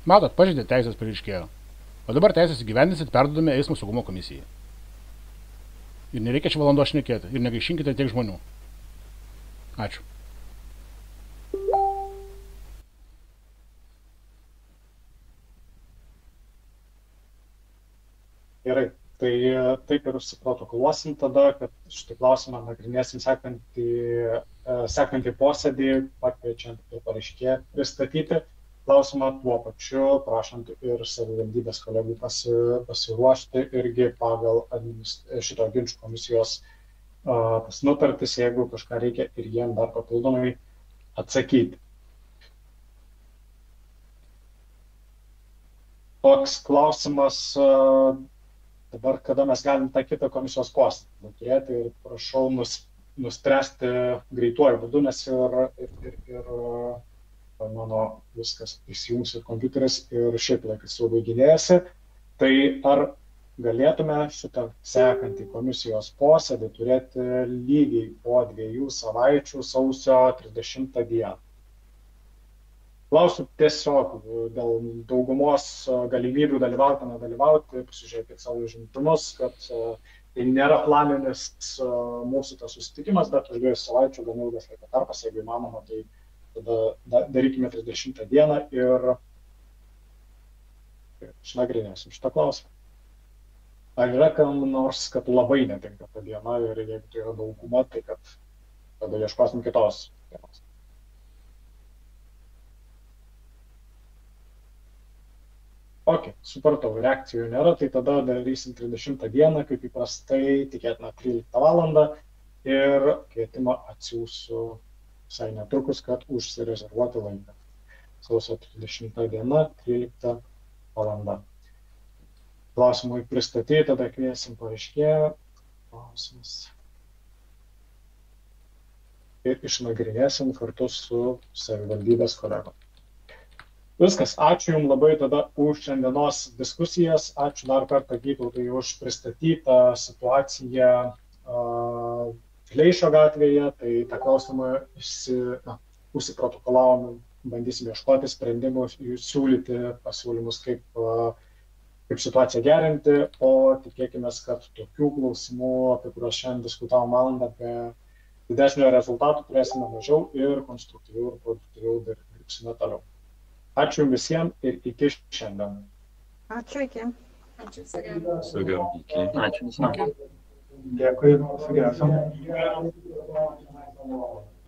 Matot, pažeidė teisės pareiškėjo. O dabar teisės įgyvendinsit, perduodame eismo saugumo komisijai. Ir nereikia čia valandos šnekėti. Ir negaišinkite tiek žmonių. Ačiū. Gerai. Tai taip ir užsiprotokoluosim tada, kad šitą klausimą nagrinėsim sekantį posėdį, pakviečiant ir pareiškėją pristatyti klausimą, tuo pačiu prašant ir savivaldybės kolegų pasiruošti irgi pagal šito ginčų komisijos nutartis, jeigu kažką reikia ir jiem dar papildomai atsakyti. Toks klausimas dabar, kada mes galim tą kitą komisijos posėdį turėti ir prašau nuspręsti greituoju būdu, nes ir mano viskas įsijungs ir kompiuteris ir šiaip laikas jau baiginėjasi. Tai ar galėtume šitą sekantį komisijos posėdį turėti lygiai po 2 savaičių sausio 30 dieną? Klausiu tiesiog dėl daugumos galimybių dalyvauti, nedalyvauti, pasižiūrėkit savo užimtumus, kad tai nėra planinis mūsų tas susitikimas, bet už 2 savaičių gan ilgas laiko tarpas, jeigu įmanoma, tai tada darykime 30 dieną ir išnagrinėsim šitą klausimą. Ar yra kam nors, kad labai netinka ta diena ir jeigu tai yra dauguma, tai kad tada ieškosim kitos dienos. Ok, supratau, reakcijų nėra, tai tada darysim 30 dieną, kaip įprastai, tikėtina 13 valandą ir kvietimą atsiųsiu visai netrukus, kad užsirezervuoti laiką. Sausio 30 diena, 13 valanda. Klausimui pristatyti, tada kviesim pareiškėją. Klausimas. Ir išnagrinėsim kartu su savivaldybės kolegom. Viskas, ačiū Jums labai tada už šiandienos diskusijas, ačiū dar kartą Vytautui už pristatytą situaciją Vileišio gatvėje, tai tą klausimą užsiprotokolavom, bandysim ieškoti sprendimų, siūlyti pasiūlymus, kaip situaciją gerinti, o tikėkime, kad tokių klausimų, apie kuriuos šiandien diskutavom valandą, apie didesnio rezultatų turėsime mažiau ir konstruktyviau ir produktyviau dirbsime toliau. Ačiū visiems ir iki šiandien. Ačiū, iki. Ačiū, viso Iki. Ačiū visam. Dėkui, viso geriausio.